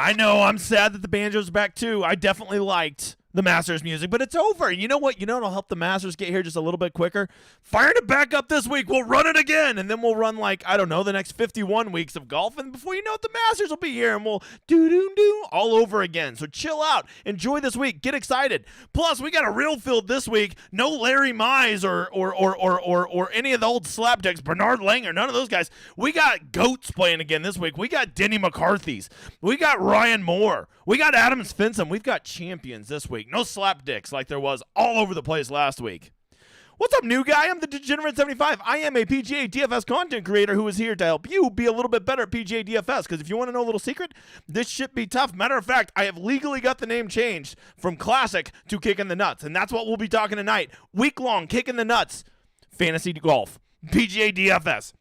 I know, I'm sad that the banjo's back too. I definitely liked the Masters music, but it's over. You know what? You know what'll help the Masters get here just a little bit quicker? Firing it back up this week. We'll run it again, and then we'll run, like, I don't know, the next 51 weeks of golf, and before you know it, the Masters will be here, and we'll do all over again. So chill out. Enjoy this week. Get excited. Plus, we got a real field this week. No Larry Mize or any of the old slapdicks, Bernard Langer, none of those guys. We got GOATs playing again this week. We got Denny McCarthy's. We got Ryan Moore. We got Adam Svensson. We've got champions this week. No slapdicks like there was all over the place last week. What's up, new guy? I'm the Degenerate75. I am a PGA DFS content creator who is here to help you be a little bit better at PGA DFS, because if you want to know a little secret, this shit be tough. Matter of fact, I have legally got the name changed from Classic to Kicking the Nuts, and that's what we'll be talking tonight. Week-long Kicking the Nuts, fantasy golf, PGA DFS.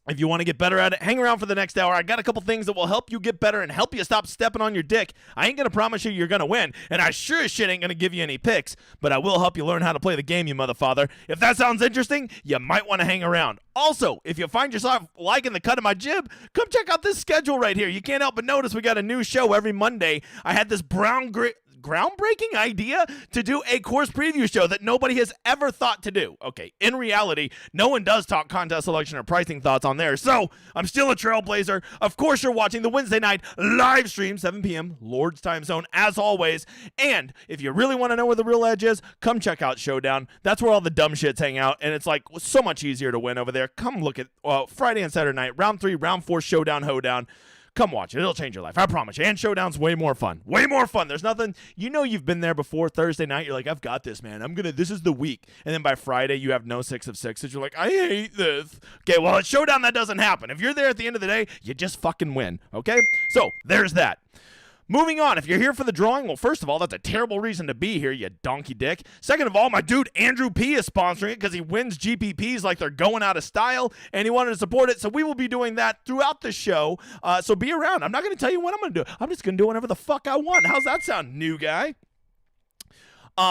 If you want to get better at it, hang around for the next hour. I got a couple things that will help you get better and help you stop stepping on your dick. I ain't going to promise you you're going to win, and I sure as shit ain't going to give you any picks, but I will help you learn how to play the game, you motherfather. If that sounds interesting, you might want to hang around. Also, if you find yourself liking the cut of my jib, come check out this schedule right here. You can't help but notice we got a new show every Monday. I had this groundbreaking idea to do a course preview show that nobody has ever thought to do. Okay, in reality, no one does talk contest selection or pricing thoughts on there, so I'm still a trailblazer. Of course, you're watching the Wednesday night live stream, 7 p.m., Lord's time zone, as always. And if you really want to know where the real edge is, come check out Showdown. That's where all the dumb shits hang out, and it's like so much easier to win over there. Come look at Friday and Saturday night, round 3, round 4, Showdown, Hoedown. Come watch it. It'll change your life. I promise you. And Showdown's way more fun. Way more fun. There's nothing. You know you've been there before. Thursday night, you're like, I've got this, man. This is the week. And then by Friday, you have no 6 of 6s. You're like, I hate this. Okay, well, at Showdown, that doesn't happen. If you're there at the end of the day, you just fucking win. Okay? So, there's that. Moving on, if you're here for the drawing, well, first of all, that's a terrible reason to be here, you donkey dick. Second of all, my dude Andrew P is sponsoring it because he wins GPPs like they're going out of style, and he wanted to support it, so we will be doing that throughout the show. So be around. I'm not going to tell you what I'm going to do. I'm just going to do whatever the fuck I want. How's that sound, new guy?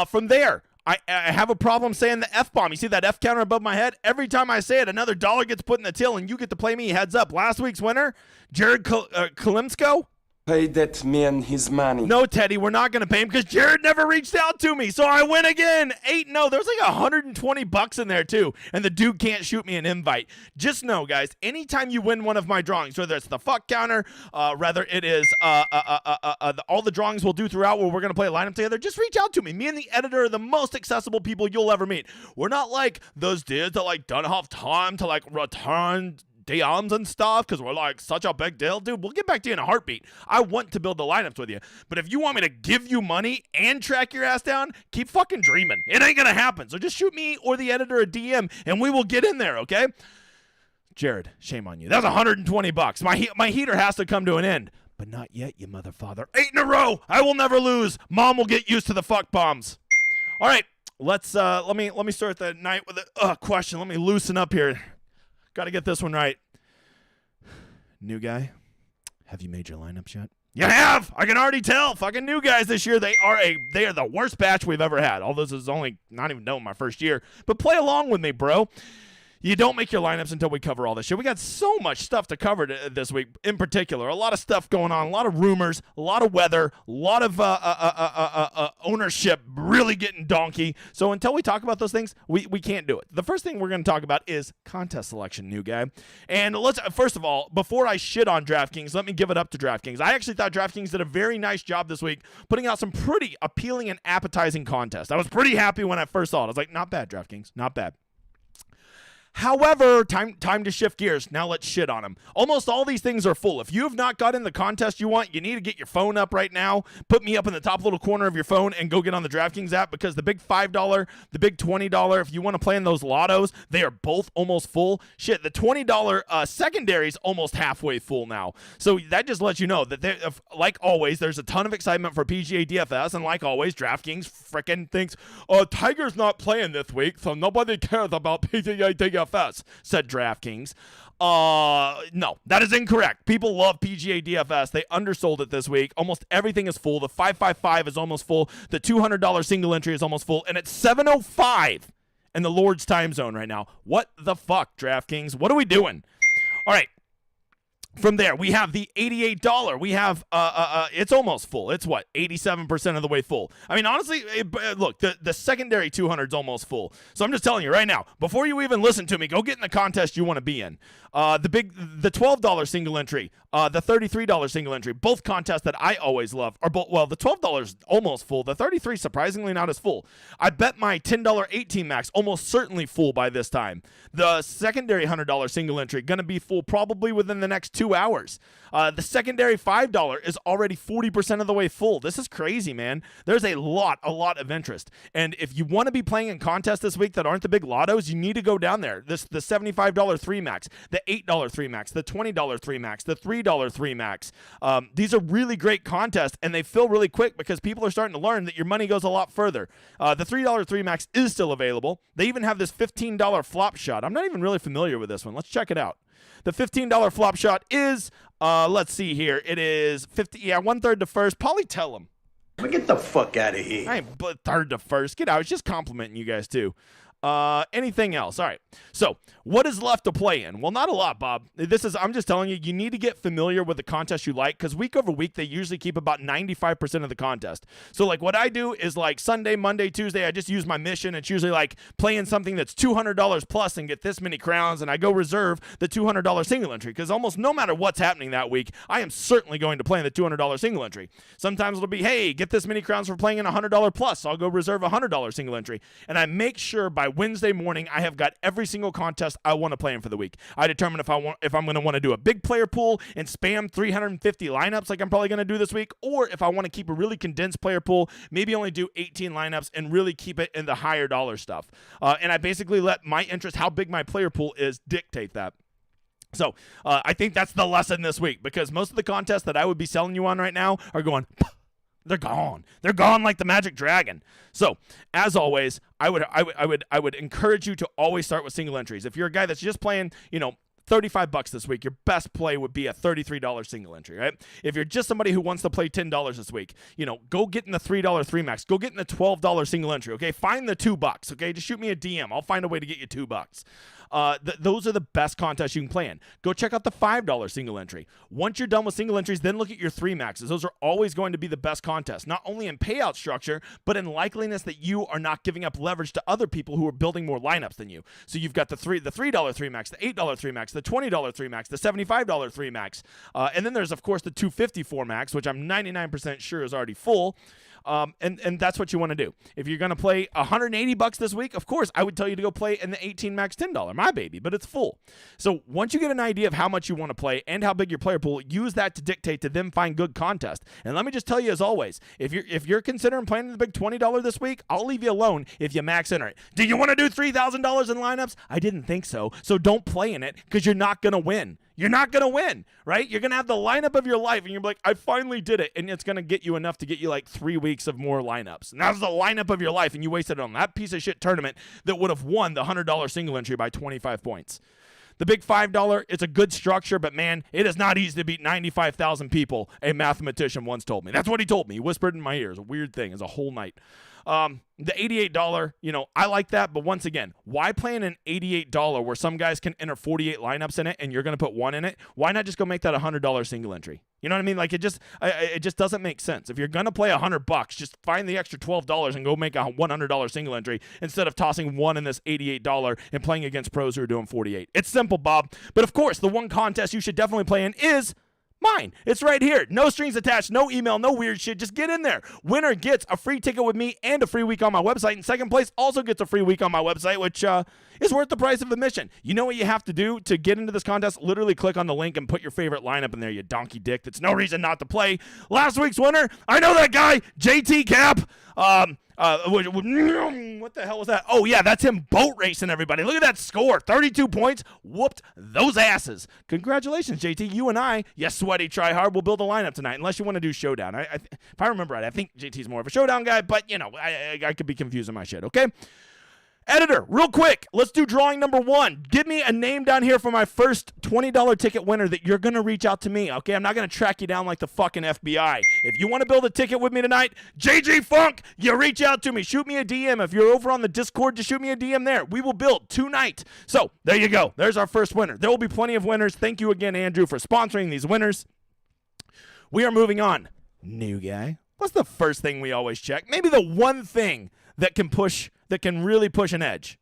From there, I have a problem saying the F-bomb. You see that F counter above my head? Every time I say it, another dollar gets put in the till, and you get to play me heads up. Last week's winner, Jared Kalimsko. Pay that man his money. No, Teddy, we're not going to pay him because Jared never reached out to me, so I win again. 8-0. There's like $120 in there, too, and the dude can't shoot me an invite. Just know, guys, anytime you win one of my drawings, whether it's the fuck counter, rather it is all the drawings we'll do throughout where we're going to play a lineup together, just reach out to me. Me and the editor are the most accessible people you'll ever meet. We're not like those dudes that, like, don't have time to, like, return DMs and stuff because we're like such a big deal. Dude, we'll get back to you in a heartbeat. I want to build the lineups with you, but if you want me to give you money and track your ass down, keep fucking dreaming. It ain't gonna happen. So just shoot me or the editor a DM and we will get in there, okay? Jared, shame on you. That's $120. My heater has to come to an end, but not yet, you motherfather. 8 in a row. I will never lose. Mom will get used to the fuck bombs. All right, let's let me start the night with a question. Let me loosen up here. Got to get this one right. New guy, have you made your lineups yet? You have! I can already tell. Fucking new guys this year, they are the worst batch we've ever had. Although this is only not even known my first year. But play along with me, bro. You don't make your lineups until we cover all this shit. We got so much stuff to cover this week in particular. A lot of stuff going on, a lot of rumors, a lot of weather, a lot of ownership really getting donkey. So until we talk about those things, we can't do it. The first thing we're going to talk about is contest selection, new guy. And let's first of all, before I shit on DraftKings, let me give it up to DraftKings. I actually thought DraftKings did a very nice job this week putting out some pretty appealing and appetizing contests. I was pretty happy when I first saw it. I was like, not bad, DraftKings, not bad. However, time to shift gears. Now let's shit on them. Almost all these things are full. If you have not gotten the contest you want, you need to get your phone up right now. Put me up in the top little corner of your phone and go get on the DraftKings app because the big $5, the big $20, if you want to play in those lottos, they are both almost full. Shit, the $20 secondary is almost halfway full now. So that just lets you know that, like always, there's a ton of excitement for PGA DFS, and like always, DraftKings frickin' thinks, Tiger's not playing this week, so nobody cares about PGA DFS. Said DraftKings. No, that is incorrect. People love PGA DFS. They undersold it this week. Almost everything is full. The 555 is almost full. The $200 single entry is almost full. And it's 7:05 in the Lord's time zone right now. What the fuck, DraftKings? What are we doing? All right. From there, we have the $88. We have it's almost full. It's what, 87% of the way full. I mean, honestly, look, the secondary 200 is almost full. So I'm just telling you right now, before you even listen to me, go get in the contest you want to be in. The $12 single entry, the $33 single entry, both contests that I always love are both. Well, the $12 almost full. The $33 surprisingly not as full. I bet my $10 18 max almost certainly full by this time. The secondary $100 single entry gonna be full probably within the next 2 hours. The secondary $5 is already 40% of the way full. This is crazy, man. There's a lot of interest. And if you want to be playing in contests this week that aren't the big lottos, you need to go down there. The $75 3 max, the $8 3 max, the $20 3 max, the $3 3 max. These are really great contests, and they fill really quick because people are starting to learn that your money goes a lot further. The $3 3 max is still available. They even have this $15 flop shot. I'm not even really familiar with this one. Let's check it out. The $15 flop shot is, let's see here. It is 1/3 to first. Probably tell him. Get the fuck out of here. I ain't third to first. Get out. It's just complimenting you guys too. Anything else? All right. So what is left to play in? Well, not a lot, Bob. I'm just telling you, you need to get familiar with the contest you like, because week over week, they usually keep about 95% of the contest. So like what I do is like Sunday, Monday, Tuesday, I just use my mission. It's usually like playing something that's $200 plus and get this many crowns. And I go reserve the $200 single entry, because almost no matter what's happening that week, I am certainly going to play in the $200 single entry. Sometimes it'll be, hey, get this many crowns for playing in $100 plus. So I'll go reserve a $100 single entry. And I make sure by Wednesday morning, I have got every single contest I want to play in for the week. I determine if I'm going to want to do a big player pool and spam 350 lineups like I'm probably going to do this week, or if I want to keep a really condensed player pool, maybe only do 18 lineups and really keep it in the higher dollar stuff. And I basically let my interest, how big my player pool is, dictate that. So I think that's the lesson this week, because most of the contests that I would be selling you on right now are going, they're gone. They're gone like the Magic Dragon. So, as always, I would encourage you to always start with single entries. If you're a guy that's just playing, $35 this week, your best play would be a $33 single entry, right? If you're just somebody who wants to play $10 this week, go get in the $3 3 max. Go get in the $12 single entry, okay? Find the $2, okay? Just shoot me a DM. I'll find a way to get you $2. Those are the best contests you can play in. Go check out the $5 single entry. Once you're done with single entries, then look at your 3 maxes. Those are always going to be the best contests, not only in payout structure, but in likeliness that you are not giving up leverage to other people who are building more lineups than you. So you've got the $3 3 max, the $8 3 max, the $20 3 max, the $75 3 max, and then there's of course the $254 max, which I'm 99% sure is already full. And that's what you want to do. If you're going to play $180 this week, of course, I would tell you to go play in the 18 max $10, my baby, but it's full. So once you get an idea of how much you want to play and how big your player pool, use that to dictate to them find good contest. And let me just tell you, as always, if you're considering playing the big $20 this week, I'll leave you alone if you max enter it. Do you want to do $3,000 in lineups? I didn't think so. So don't play in it, because you're not going to win. You're not going to win, right? You're going to have the lineup of your life, and you're like, I finally did it, and it's going to get you enough to get you like 3 weeks of more lineups. And that's the lineup of your life, and you wasted it on that piece of shit tournament that would have won the $100 single entry by 25 points. The big $5, it's a good structure, but man, it is not easy to beat 95,000 people, a mathematician once told me. That's what he told me. He whispered in my ear. It's a weird thing. It's a whole night. The $88, I like that, but once again, why play in an $88 where some guys can enter 48 lineups in it and you're going to put one in it? Why not just go make that a $100 single entry? You know what I mean? Like it just doesn't make sense. If you're going to play $100, just find the extra $12 and go make a $100 single entry instead of tossing one in this $88 and playing against pros who are doing 48. It's simple, Bob. But of course, the one contest you should definitely play in is mine. It's right here. No strings attached, no email, no weird shit. Just get in there. Winner gets a free ticket with me and a free week on my website. And second place also gets a free week on my website, which is worth the price of admission. You know what you have to do to get into this contest? Literally click on the link and put your favorite lineup in there, you donkey dick. That's no reason not to play. Last week's winner, I know that guy, JT Cap. What the hell was that? Oh, yeah, that's him boat racing, everybody. Look at that score. 32 points. Whooped those asses. Congratulations, JT. You and I, you sweaty tryhard, will build a lineup tonight, unless you want to do Showdown. If I remember right, I think JT's more of a Showdown guy, but, I could be confusing my shit, okay? Editor, real quick, let's do drawing number 1. Give me a name down here for my first $20 ticket winner that you're going to reach out to me, okay? I'm not going to track you down like the fucking FBI. If you want to build a ticket with me tonight, JG Funk, you reach out to me. Shoot me a DM. If you're over on the Discord, just shoot me a DM there. We will build tonight. So, there you go. There's our first winner. There will be plenty of winners. Thank you again, Andrew, for sponsoring these winners. We are moving on. New guy. What's the first thing we always check? Maybe the one thing that can really push an edge.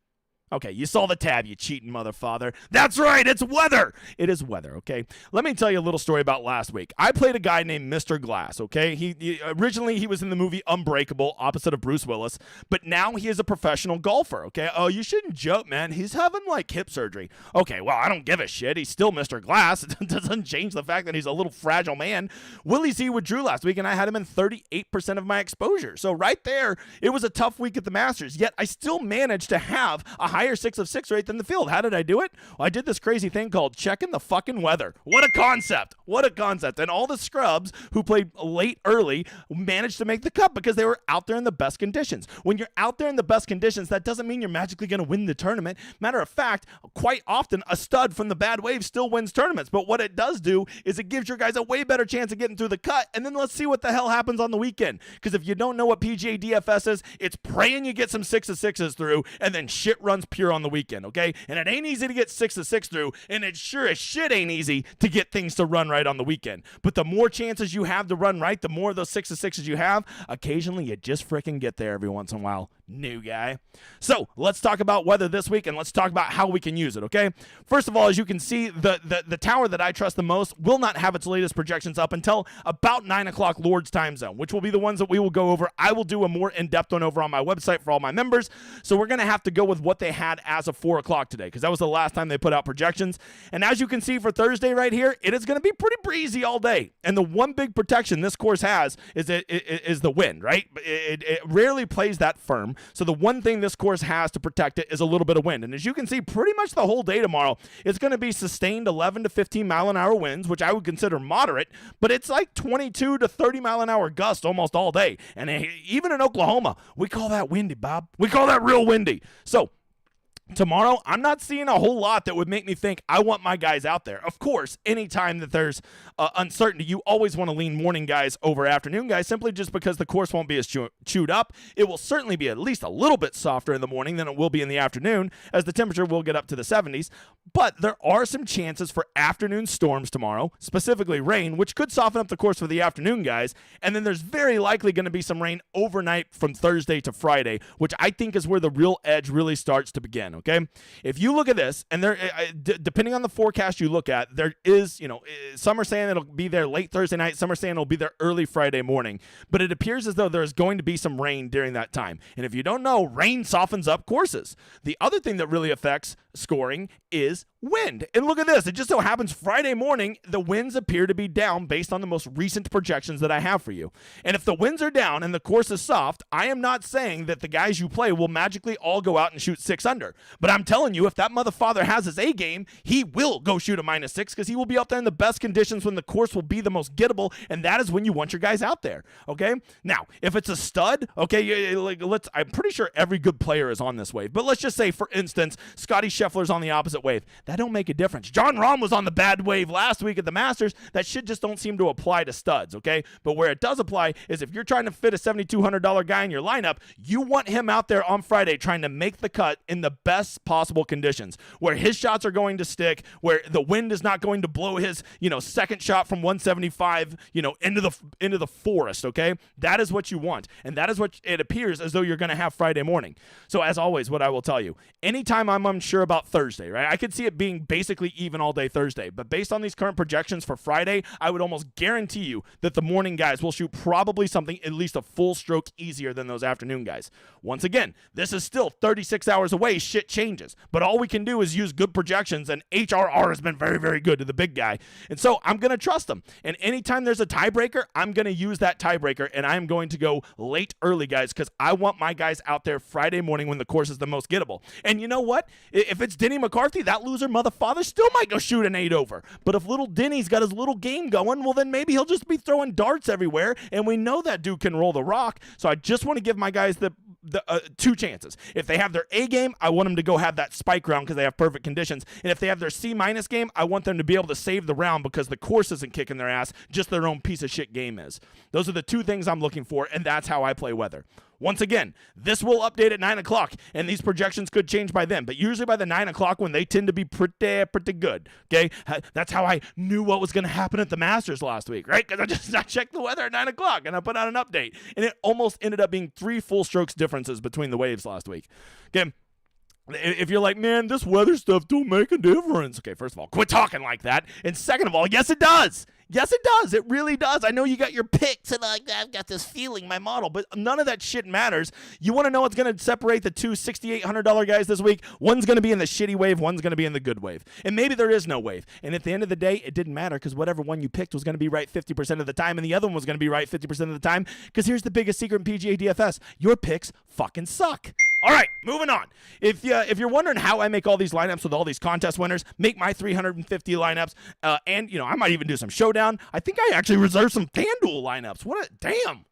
Okay, you saw the tab, you cheating motherfather. That's right, it's weather. It is weather, okay? Let me tell you a little story about last week. I played a guy named Mr. Glass, okay? Originally, he was in the movie Unbreakable, opposite of Bruce Willis, but now he is a professional golfer, okay? Oh, you shouldn't joke, man. He's having, like, hip surgery. Okay, well, I don't give a shit. He's still Mr. Glass. It doesn't change the fact that he's a little fragile man. Willie Z withdrew last week, and I had him in 38% of my exposure. So right there, it was a tough week at the Masters, yet I still managed to have a higher 6 of 6 rate than the field. How did I do it? Well, I did this crazy thing called checking the fucking weather. What a concept. What a concept. And all the scrubs who played late early managed to make the cut because they were out there in the best conditions. When you're out there in the best conditions, that doesn't mean you're magically going to win the tournament. Matter of fact, quite often a stud from the bad wave still wins tournaments. But what it does do is it gives your guys a way better chance of getting through the cut. And then let's see what the hell happens on the weekend. Because if you don't know what PGA DFS is, it's praying you get some 6 of 6s through and then shit runs pure on the weekend, okay? And it ain't easy to get 6 of 6 through, and it sure as shit ain't easy to get things to run right on the weekend. But the more chances you have to run right, the more of those 6 of 6s you have, occasionally you just frickin' get there every once in a while. New guy. So let's talk about weather this week, and let's talk about how we can use it, okay? First of all, as you can see, the tower that I trust the most will not have its latest projections up until about 9 o'clock Lord's time zone, which will be the ones that we will go over. I will do a more in-depth one over on my website for all my members, so we're going to have to go with what they had as of 4 o'clock today, because that was the last time they put out projections. And as you can see for Thursday right here, it is going to be pretty breezy all day. And the one big protection this course has is the wind, right? It rarely plays that firm. So the one thing this course has to protect it is a little bit of wind. And as you can see, pretty much the whole day tomorrow, it's going to be sustained 11 to 15 mile an hour winds, which I would consider moderate, but it's like 22 to 30 mile an hour gusts almost all day. And even in Oklahoma, we call that windy, Bob. We call that real windy. So tomorrow, I'm not seeing a whole lot that would make me think I want my guys out there. Of course, anytime that there's uncertainty, you always want to lean morning guys over afternoon guys, simply just because the course won't be as chewed up. It will certainly be at least a little bit softer in the morning than it will be in the afternoon, as the temperature will get up to the 70s. But there are some chances for afternoon storms tomorrow, specifically rain, which could soften up the course for the afternoon guys. And then there's very likely going to be some rain overnight from Thursday to Friday, which I think is where the real edge really starts to begin. Okay, if you look at this, and there, depending on the forecast you look at, there is, some are saying it'll be there late Thursday night, some are saying it'll be there early Friday morning, but it appears as though there's going to be some rain during that time. And if you don't know, rain softens up courses. The other thing that really affects scoring is wind. And look at this. It just so happens Friday morning, the winds appear to be down based on the most recent projections that I have for you. And if the winds are down and the course is soft, I am not saying that the guys you play will magically all go out and shoot 6 under. But I'm telling you, if that motherfather has his A game, he will go shoot a -6 because he will be out there in the best conditions when the course will be the most gettable, and that is when you want your guys out there, okay? Now, if it's a stud, okay, I'm pretty sure every good player is on this wave, but let's just say, for instance, Scotty Scheffler's on the opposite wave. That don't make a difference. John Rahm was on the bad wave last week at the Masters. That shit just don't seem to apply to studs, okay? But where it does apply is if you're trying to fit a $7,200 guy in your lineup, you want him out there on Friday trying to make the cut in the best possible conditions, where his shots are going to stick, where the wind is not going to blow his, second shot from 175, into the forest, okay? That is what you want, and that is what it appears as though you're going to have Friday morning. So as always, what I will tell you, anytime I'm unsure about Thursday, right? I could see it being basically even all day Thursday, but based on these current projections for Friday, I would almost guarantee you that the morning guys will shoot probably something at least a full stroke easier than those afternoon guys. Once again, this is still 36 hours away. Shit changes, but all we can do is use good projections, and HRR has been very, very good to the big guy, and so I'm going to trust them. And anytime there's a tiebreaker, I'm going to use that tiebreaker, and I'm going to go late early guys because I want my guys out there Friday morning when the course is the most gettable. And you know what? If it's Denny McCarthy, that loser motherfather still might go shoot an 8 over. But if little Denny's got his little game going, well, then maybe he'll just be throwing darts everywhere, and we know that dude can roll the rock. So I just want to give my guys the two chances. If they have their A game, I want them to go have that spike round because they have perfect conditions. And if they have their C- game, I want them to be able to save the round because the course isn't kicking their ass, just their own piece of shit game is. Those are the two things I'm looking for, and that's how I play weather. Once again, this will update at 9 o'clock, and these projections could change by then. But usually by the 9 o'clock one, they tend to be pretty good, okay? That's how I knew what was going to happen at the Masters last week, right? Because I checked the weather at 9 o'clock, and I put out an update. And it almost ended up being 3 full strokes differences between the waves last week. Okay, if you're like, man, this weather stuff don't make a difference. Okay, first of all, quit talking like that. And second of all, yes, it does. Yes, it does. It really does. I know you got your picks and like I've got this feeling, my model, but none of that shit matters. You want to know what's going to separate the two $6,800 guys this week? One's going to be in the shitty wave. One's going to be in the good wave. And maybe there is no wave. And at the end of the day, it didn't matter because whatever one you picked was going to be right 50% of the time, and the other one was going to be right 50% of the time. Because here's the biggest secret in PGA DFS: your picks fucking suck. All right, moving on. If you're wondering how I make all these lineups with all these contest winners, make my 350 lineups, and I might even do some showdown. I think I actually reserved some FanDuel lineups. What a damn.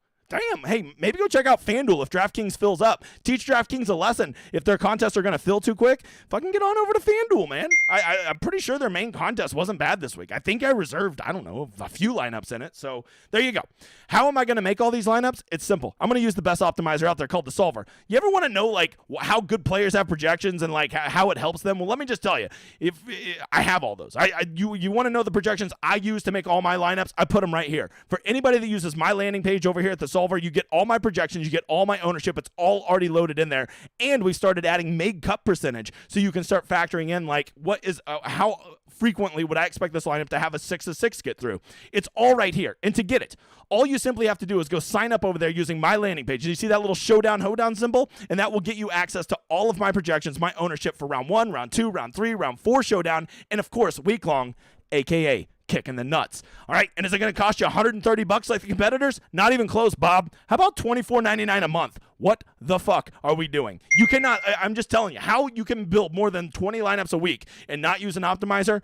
Hey, maybe go check out FanDuel if DraftKings fills up. Teach DraftKings a lesson. If their contests are going to fill too quick, fucking get on over to FanDuel, man. I'm pretty sure their main contest wasn't bad this week. I think I reserved, I don't know, a few lineups in it. So there you go. How am I going to make all these lineups? It's simple. I'm going to use the best optimizer out there called the Solver. You ever want to know like how good players have projections and like how it helps them? Well, let me just tell you. If I have all those. You want to know the projections I use to make all my lineups? I put them right here. For anybody that uses my landing page over here at the Solver, you get all my projections, you get all my ownership. It's all already loaded in there. And we started adding made cut percentage, so you can start factoring in like what is how frequently would I expect this lineup to have a 6-6 get through. It's all right here. And to get it, all you simply have to do is go sign up over there using my landing page. You see that little showdown hoedown symbol? And that will get you access to all of my projections, my ownership for round 1, round 2, round 3, round 4 showdown, and of course week long, aka kicking the nuts. All right, and is it going to cost you $130 like the competitors? Not even close, Bob. How about $24.99 a month? What the fuck are we doing? You cannot, I'm just telling you, how you can build more than 20 lineups a week and not use an optimizer?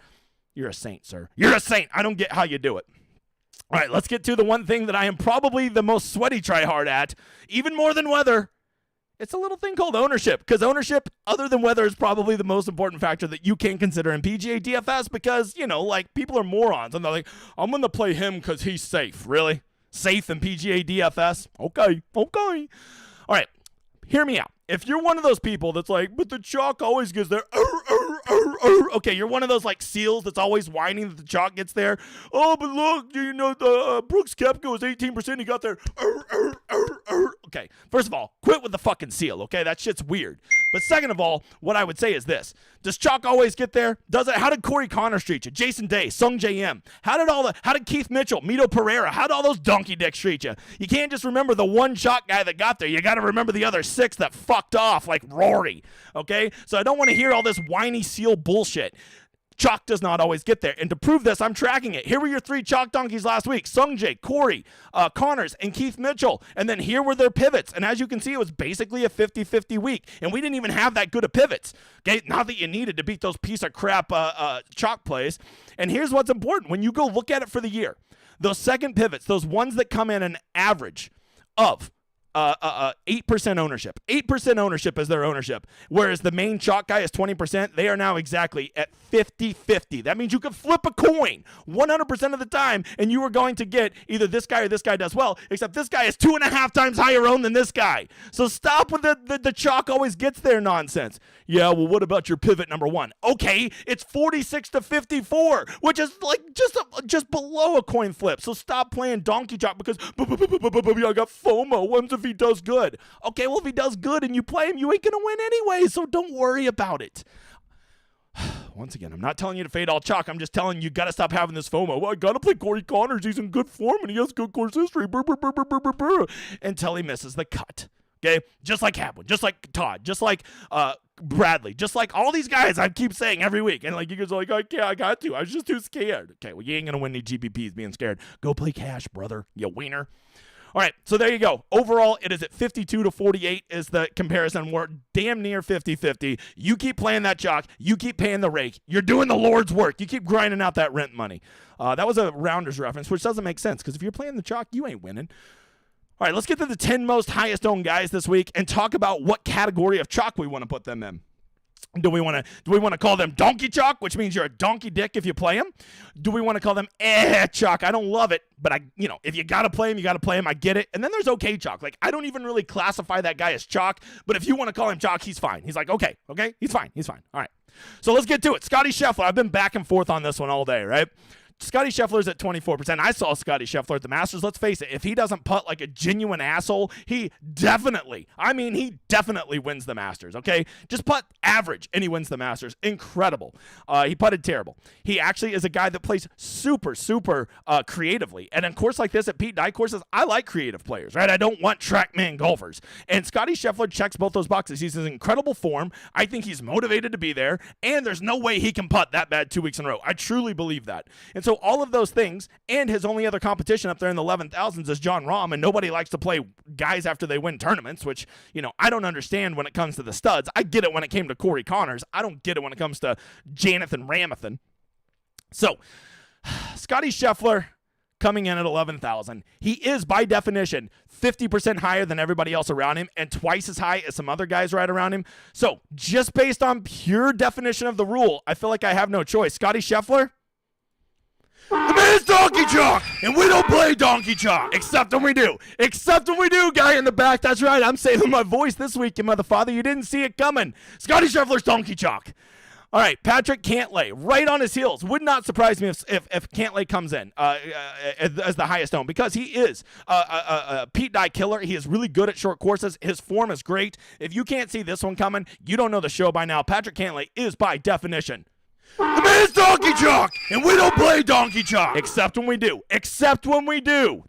You're a saint, sir. You're a saint. I don't get how you do it. All right, let's get to the one thing that I am probably the most sweaty tryhard at, even more than weather. It's a little thing called ownership, because ownership, other than weather, is probably the most important factor that you can consider in PGA DFS because, like, people are morons. And they're like, I'm going to play him because he's safe. Really? Safe in PGA DFS? Okay. All right, hear me out. If you're one of those people that's like, but the chalk always gets there. Okay, you're one of those like seals that's always whining that the chalk gets there. Oh, but look, the Brooks Koepka was 18%. He got there. Okay, first of all, quit with the fucking seal, okay? That shit's weird. But second of all, what I would say is this. Does chalk always get there? Does it? How did Corey Connors treat you? Jason Day, Sung J.M. How did Keith Mitchell, Mito Pereira, how did all those donkey dicks treat you? You can't just remember the one chalk guy that got there. You got to remember the other 6 that fucked off like Rory, okay? So I don't want to hear all this whiny seal bullshit. Chalk does not always get there. And to prove this, I'm tracking it. Here were your 3 chalk donkeys last week. Sungjae, Corey, Connors, and Keith Mitchell. And then here were their pivots. And as you can see, it was basically a 50-50 week. And we didn't even have that good of pivots. Okay, not that you needed to beat those piece of crap chalk plays. And here's what's important. When you go look at it for the year, those second pivots, those ones that come in an average of 8% ownership. 8% ownership is their ownership. Whereas the main chalk guy is 20%. They are now exactly at 50-50. That means you could flip a coin 100% of the time, and you are going to get either this guy or this guy does well, except this guy is 2.5 times higher owned than this guy. So stop with the chalk always gets there nonsense. Yeah, well, what about your pivot number 1? Okay, it's 46-54, which is like just below a coin flip. So stop playing donkey chalk because I got FOMO. What if he does good? Okay, well, if he does good and you play him, you ain't gonna win anyway, so don't worry about it. Once again, I'm not telling you to fade all chalk. I'm just telling you got to stop having this FOMO. Well, I got to play Corey Connors. He's in good form and he has good course history. Until he misses the cut. Okay? Just like Hadwin, just like Todd, just like Bradley, just like all these guys I keep saying every week. And like you guys are like, okay, I got to. I was just too scared. Okay, well, you ain't going to win any GPPs being scared. Go play cash, brother, you wiener. All right, so there you go. Overall, it is at 52-48 is the comparison. We're damn near 50-50. You keep playing that chalk. You keep paying the rake. You're doing the Lord's work. You keep grinding out that rent money. That was a Rounders reference, which doesn't make sense because if you're playing the chalk, you ain't winning. All right, let's get to the 10 most highest owned guys this week and talk about what category of chalk we want to put them in. Do we want to call them donkey chalk, which means you're a donkey dick if you play them? Do we want to call them chalk? I don't love it, but if you got to play him, you got to play him. I get it. And then there's okay chalk. Like, I don't even really classify that guy as chalk, but if you want to call him chalk, he's fine. He's like, okay, he's fine. All right. So let's get to it. Scotty Scheffler. I've been back and forth on this one all day, right? Scotty Scheffler's at 24%. I saw Scotty Scheffler at the Masters. Let's face it, if he doesn't putt like a genuine asshole, he definitely wins the Masters, okay? Just putt average, and he wins the Masters. Incredible. He putted terrible. He actually is a guy that plays super creatively. And in a course like this, at Pete Dye courses, I like creative players, right? I don't want trackman golfers. And Scotty Scheffler checks both those boxes. He's in incredible form. I think he's motivated to be there, and there's no way he can putt that bad 2 weeks in a row. I truly believe that. And so all of those things, and his only other competition up there in the 11,000s is John Rahm, and nobody likes to play guys after they win tournaments, which, I don't understand when it comes to the studs. I get it when it came to Corey Connors. I don't get it when it comes to Jonathan Ramathan. So, Scotty Scheffler coming in at 11,000. He is, by definition, 50% higher than everybody else around him and twice as high as some other guys right around him. So, just based on pure definition of the rule, I feel like I have no choice. Scotty Scheffler, the man's donkey chalk, and we don't play donkey chalk, except when we do. Guy in the back. That's right. I'm saving my voice this week, you motherfather. You didn't see it coming. Scotty Scheffler's donkey chalk. All right, Patrick Cantlay, right on his heels. Would not surprise me if Cantlay comes in as the highest owned, because he is a Pete Dye killer. He is really good at short courses. His form is great. If you can't see this one coming, you don't know the show by now. Patrick Cantlay is, by definition, the man's donkey chalk, and we don't play donkey chalk. Except when we do.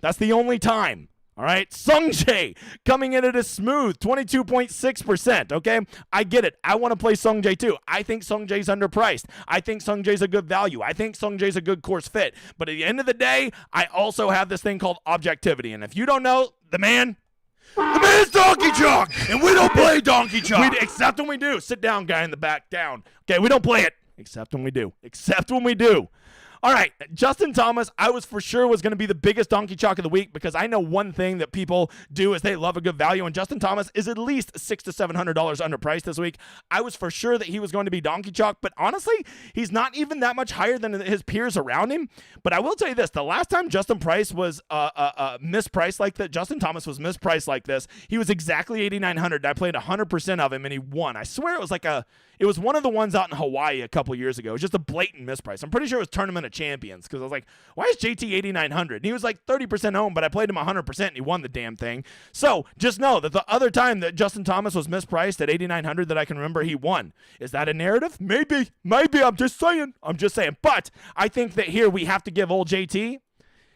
That's the only time. All right, Sung Jae coming in at a smooth 22.6%, okay? I get it. I want to play Sung Jae too. I think Sung Jae's underpriced. I think Sung Jae's a good value. I think Sung Jae's a good course fit. But at the end of the day, I also have this thing called objectivity. And if you don't know, the man's donkey chalk, and we don't play donkey chalk. Except when we do. Sit down, guy in the back, down. Okay, we don't play it. Except when we do. All right, Justin Thomas, I was for sure was going to be the biggest donkey chalk of the week, because I know one thing that people do is they love a good value, and Justin Thomas is at least $600 to $700 underpriced this week. I was for sure that he was going to be donkey chalk, but honestly, he's not even that much higher than his peers around him. But I will tell you this, the last time Justin Thomas was mispriced like this, he was exactly 8,900, and I played 100% of him, and he won. I swear it was one of the ones out in Hawaii a couple years ago. It was just a blatant misprice. I'm pretty sure it was Tournament of Champions, because I was like, why is JT 8,900? And he was like 30% owned, but I played him 100% and he won the damn thing. So just know that the other time that Justin Thomas was mispriced at 8,900 that I can remember, he won. Is that a narrative? Maybe. I'm just saying. But I think that here we have to give old JT,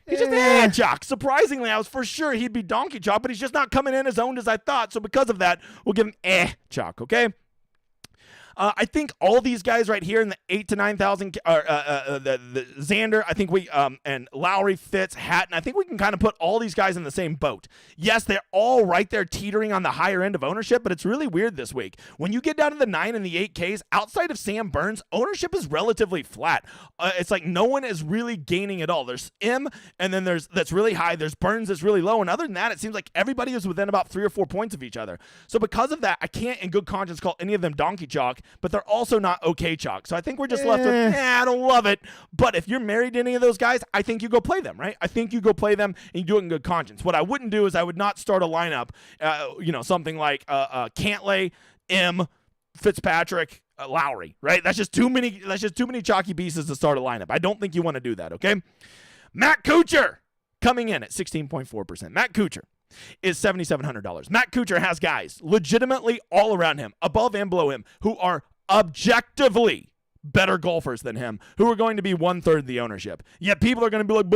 he's just chalk. Surprisingly, I was for sure he'd be donkey chalk, but he's just not coming in as owned as I thought. So because of that, we'll give him chalk, okay? I think all these guys right here in the 8,000 to 9,000, the Xander, I think and Lowry, Fitz, Hatton, I think we can kind of put all these guys in the same boat. Yes, they're all right there teetering on the higher end of ownership, but it's really weird this week. When you get down to the 9 and the 8Ks, outside of Sam Burns, ownership is relatively flat. It's like no one is really gaining at all. There's M, and then that's really high. There's Burns that's really low, and other than that, it seems like everybody is within about 3 or 4 points of each other. So because of that, I can't in good conscience call any of them donkey chalk, but they're also not okay chalk. So I think we're just left with, I don't love it. But if you're married to any of those guys, I think you go play them, right? I think you go play them and you do it in good conscience. What I wouldn't do is I would not start a lineup, something like Cantlay, M, Fitzpatrick, Lowry, right? That's just too many chalky pieces to start a lineup. I don't think you want to do that, okay? Matt Kuchar coming in at 16.4%. Matt Kuchar is $7,700. Matt Kuchar has guys legitimately all around him, above and below him, who are objectively better golfers than him, who are going to be 1/3 of the ownership. Yet people are going to be like,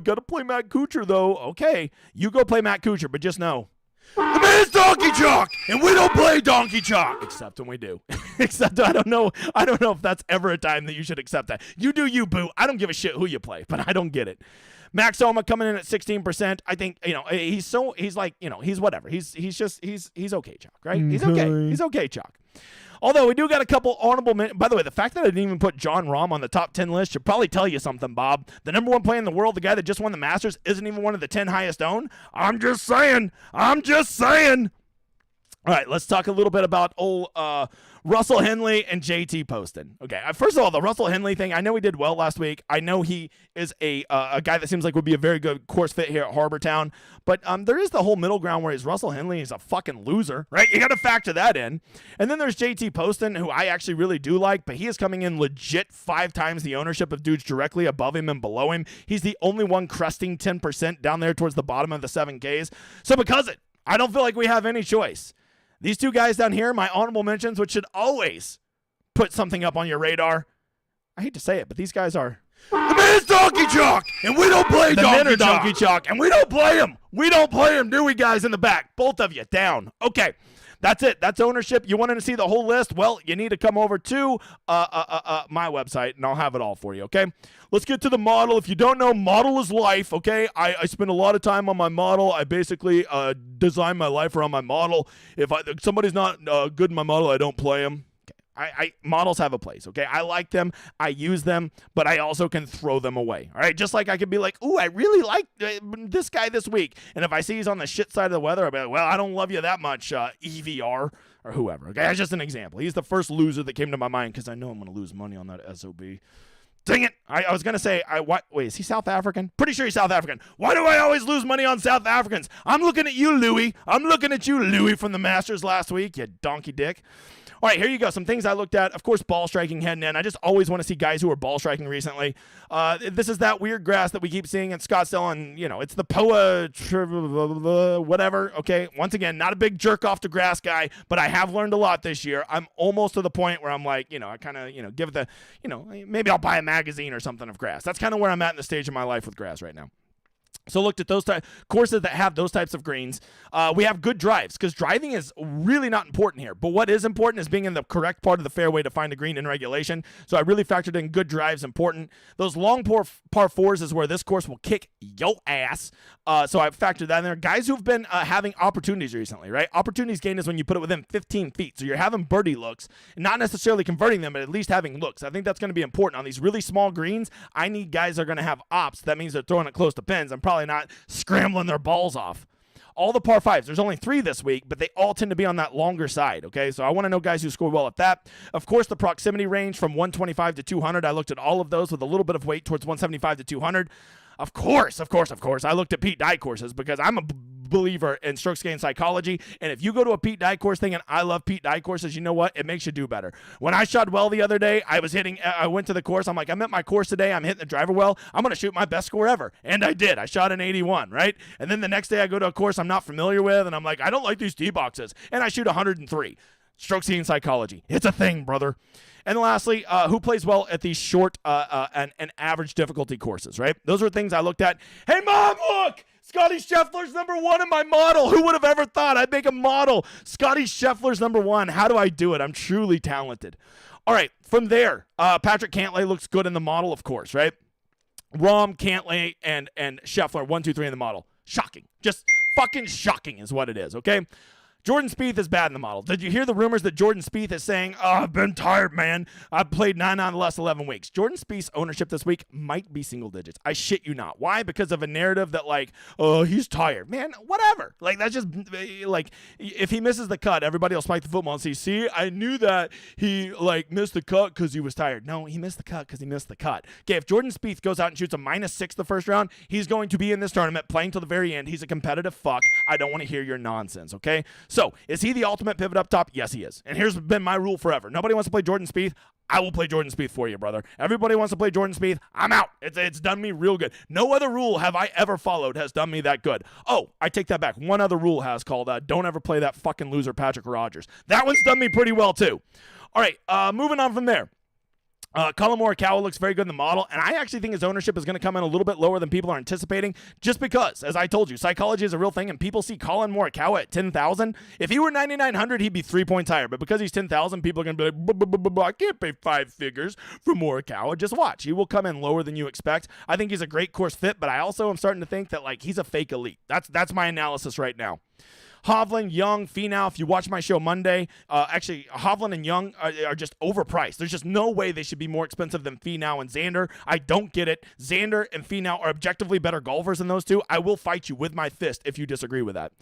gotta play Matt Kuchar though. Okay, you go play Matt Kuchar, but just know, the man's donkey chalk, and we don't play donkey chalk. Except when we do. Except I don't know if that's ever a time that you should accept that. You do you, boo. I don't give a shit who you play, but I don't get it. Max Homa coming in at 16%. I think, he's whatever. He's okay, Chalk, right? He's okay. He's okay, Chalk. Although we do got a couple honorable mentions. By the way, the fact that I didn't even put Jon Rahm on the top 10 list should probably tell you something, Bob. The number one player in the world, the guy that just won the Masters, isn't even one of the 10 highest owned. I'm just saying. All right, let's talk a little bit about old Russell Henley and JT Poston. Okay, first of all, the Russell Henley thing, I know he did well last week. I know he is a guy that seems like would be a very good course fit here at Harbor Town. But there is the whole middle ground where Russell Henley is a fucking loser, right? You got to factor that in. And then there's JT Poston, who I actually really do like, but he is coming in legit 5 times the ownership of dudes directly above him and below him. He's the only one cresting 10% down there towards the bottom of the 7Ks. So because I don't feel like we have any choice. These two guys down here, my honorable mentions, which should always put something up on your radar. I hate to say it, but these guys are... The man's Donkey Chalk, and we don't play Donkey Chalk, and we don't play him. We don't play him, do we, guys in the back? Both of you, down. Okay, that's it. That's ownership. You wanted to see the whole list? Well, you need to come over to my website, and I'll have it all for you, okay? Let's get to the model. If you don't know, model is life, okay? I spend a lot of time on my model. I basically design my life around my model. If somebody's not good in my model, I don't play them. Okay. Models have a place, okay? I like them. I use them, but I also can throw them away, all right? Just like I could be like, ooh, I really like this guy this week. And if I see he's on the shit side of the weather, I'll be like, well, I don't love you that much, EVR or whoever, okay? That's just an example. He's the first loser that came to my mind because I know I'm going to lose money on that SOB. Dang it. I was going to say, wait, is he South African? Pretty sure he's South African. Why do I always lose money on South Africans? I'm looking at you, Louie. I'm looking at you, Louie, from the Masters last week, you donkey dick. All right, here you go. Some things I looked at. Of course, ball striking heading in. I just always want to see guys who are ball striking recently. This is that weird grass that we keep seeing in Scottsdale, and, it's the POA, whatever. Okay, once again, not a big jerk-off to grass guy, but I have learned a lot this year. I'm almost to the point where I'm like, I kind of, give it the, maybe I'll buy a magazine or something of grass. That's kind of where I'm at in the stage of my life with grass right now. So looked at those courses that have those types of greens. We have good drives because driving is really not important here. But what is important is being in the correct part of the fairway to find a green in regulation. So I really factored in good drives important. Those long par fours is where this course will kick yo ass. So I factored that in there. Guys who've been having opportunities recently, right? Opportunities gained is when you put it within 15 feet. So you're having birdie looks, and not necessarily converting them, but at least having looks. I think that's going to be important. On these really small greens, I need guys that are going to have ops. That means they're throwing it close to pins. I'm probably not scrambling their balls off. All the par fives, there's only 3 this week, but they all tend to be on that longer side, okay? So I want to know guys who score well at that. Of course, the proximity range from 125 to 200, I looked at all of those with a little bit of weight towards 175 to 200. Of course, I looked at Pete Dye courses because I'm a believer in strokes gained psychology, and if you go to a Pete Dye course thing, and I love Pete Dye courses, you know what? It makes you do better. When I shot well the other day, I went to the course, I'm like, I'm at my course today, I'm hitting the driver well, I'm going to shoot my best score ever, and I did. I shot an 81, right? And then the next day I go to a course I'm not familiar with, and I'm like, I don't like these tee boxes, and I shoot 103. Strokes gained psychology. It's a thing, brother. And lastly, who plays well at these short and average difficulty courses, right? Those are things I looked at. Hey, Mom, look! Scotty Scheffler's number 1 in my model. Who would have ever thought I'd make a model? Scotty Scheffler's number 1. How do I do it? I'm truly talented. All right, from there, Patrick Cantlay looks good in the model, of course, right? Rahm, Cantlay, and Scheffler, 1, 2, 3 in the model. Shocking. Just fucking shocking is what it is, okay? Jordan Spieth is bad in the model. Did you hear the rumors that Jordan Spieth is saying, I've been tired, man. I've played 9 out of the last 11 weeks. Jordan Spieth's ownership this week might be single digits. I shit you not. Why? Because of a narrative that, like, oh, he's tired. Man, whatever. Like, that's just, like, if he misses the cut, everybody will spike the football and say, see, I knew that he, like, missed the cut because he was tired. No, he missed the cut because he missed the cut. Okay, if Jordan Spieth goes out and shoots a -6 the first round, he's going to be in this tournament playing till the very end. He's a competitive fuck. I don't want to hear your nonsense, okay? So, is he the ultimate pivot up top? Yes, he is. And here's been my rule forever. Nobody wants to play Jordan Spieth. I will play Jordan Spieth for you, brother. Everybody wants to play Jordan Spieth. I'm out. It's done me real good. No other rule have I ever followed has done me that good. Oh, I take that back. One other rule has called don't ever play that fucking loser Patrick Rogers. That one's done me pretty well, too. All right, moving on from there. Colin Morikawa looks very good in the model, and I actually think his ownership is going to come in a little bit lower than people are anticipating, just because, as I told you, psychology is a real thing, and people see Colin Morikawa at 10,000. If he were 9,900, he'd be 3 points higher, but because he's 10,000, people are going to be like, I can't pay 5 figures for Morikawa. Just watch. He will come in lower than you expect. I think he's a great course fit, but I also am starting to think that like he's a fake elite. That's my analysis right now. Hovland, Young, Finau, if you watch my show Monday, actually, Hovland and Young are just overpriced. There's just no way they should be more expensive than Finau and Xander. I don't get it. Xander and Finau are objectively better golfers than those two. I will fight you with my fist if you disagree with that.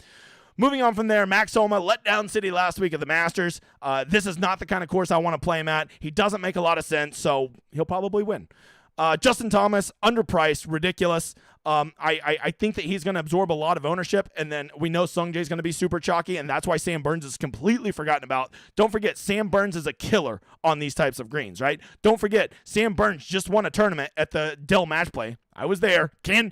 Moving on from there, Max Homa, letdown city last week at the Masters. This is not the kind of course I want to play him at. He doesn't make a lot of sense, so he'll probably win. Justin Thomas, underpriced, ridiculous. I think that he's going to absorb a lot of ownership, and then we know Sungjae is going to be super chalky, and that's why Sam Burns is completely forgotten about. Don't forget, Sam Burns is a killer on these types of greens, right? Don't forget, Sam Burns just won a tournament at the Dell Match Play. I was there. Can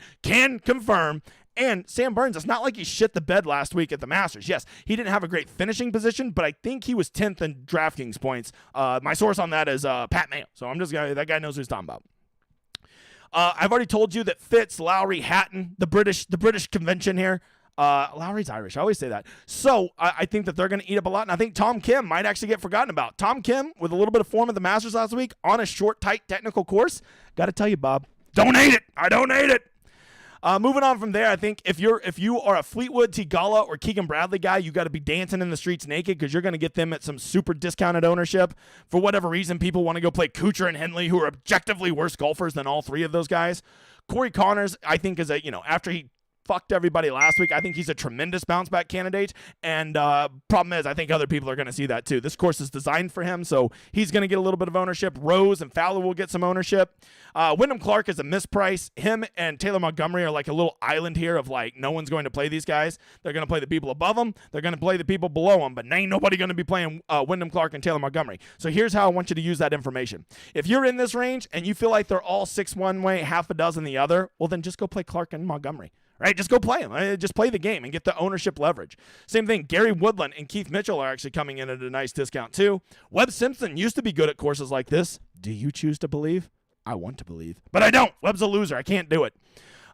confirm. And Sam Burns, it's not like he shit the bed last week at the Masters. Yes, he didn't have a great finishing position, but I think he was 10th in DraftKings points. My source on that is Pat Mayo, so that guy knows what he's talking about. I've already told you that Fitz, Lowry, Hatton, the British convention here. Lowry's Irish. I always say that. So I think that they're going to eat up a lot, and I think Tom Kim might actually get forgotten about. Tom Kim, with a little bit of form at the Masters last week on a short, tight technical course. Got to tell you, Bob, don't hate it. I don't hate it. Moving on from there, I think if you are a Fleetwood, Tigala, or Keegan Bradley guy, you got to be dancing in the streets naked because you're going to get them at some super discounted ownership. For whatever reason, people want to go play Kuchar and Henley, who are objectively worse golfers than all three of those guys. Corey Connors, I think, is after he fucked everybody last week, I think he's a tremendous bounce back candidate, and problem is I think other people are going to see that too. This course is designed for him, so he's going to get a little bit of ownership. Rose and Fowler will get some ownership. Wyndham Clark is a misprice. Him and Taylor Montgomery are like a little island here of like no one's going to play these guys. They're going to play the people above them. They're going to play the people below them, but ain't nobody going to be playing Wyndham Clark and Taylor Montgomery. So here's how I want you to use that information. If you're in this range and you feel like they're all 6 one way, half a dozen the other, well then just go play Clark and Montgomery. Right, just go play them. Just play the game and get the ownership leverage. Same thing, Gary Woodland and Keith Mitchell are actually coming in at a nice discount too. Webb Simpson used to be good at courses like this. Do you choose to believe? I want to believe, but I don't. Webb's a loser. I can't do it.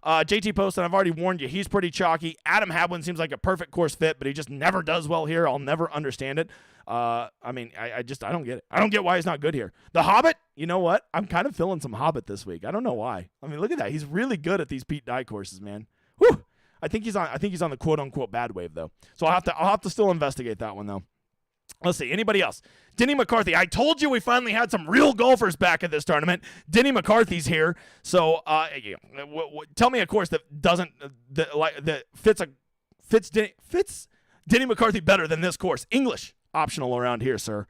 JT Poston, I've already warned you, he's pretty chalky. Adam Hadwin seems like a perfect course fit, but he just never does well here. I'll never understand it. I don't get it. I don't get why he's not good here. The Hobbit, you know what? I'm kind of feeling some Hobbit this week. I don't know why. I mean, look at that. He's really good at these Pete Dye courses, man. Whew. I think he's on the quote unquote bad wave though. So I'll have to still investigate that one though. Let's see. Anybody else? Denny McCarthy. I told you we finally had some real golfers back at this tournament. Denny McCarthy's here. So tell me a course that fits Denny McCarthy better than this course. English optional around here, sir.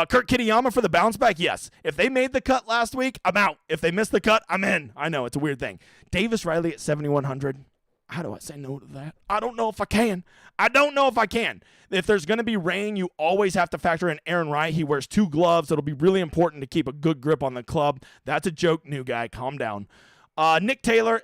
Kurt Kitayama for the bounce back, yes. If they made the cut last week, I'm out. If they missed the cut, I'm in. I know, it's a weird thing. Davis Riley at 7,100. How do I say no to that? I don't know if I can. If there's going to be rain, you always have to factor in Aaron Wright. He wears 2 gloves. It'll be really important to keep a good grip on the club. That's a joke, new guy. Calm down. Nick Taylor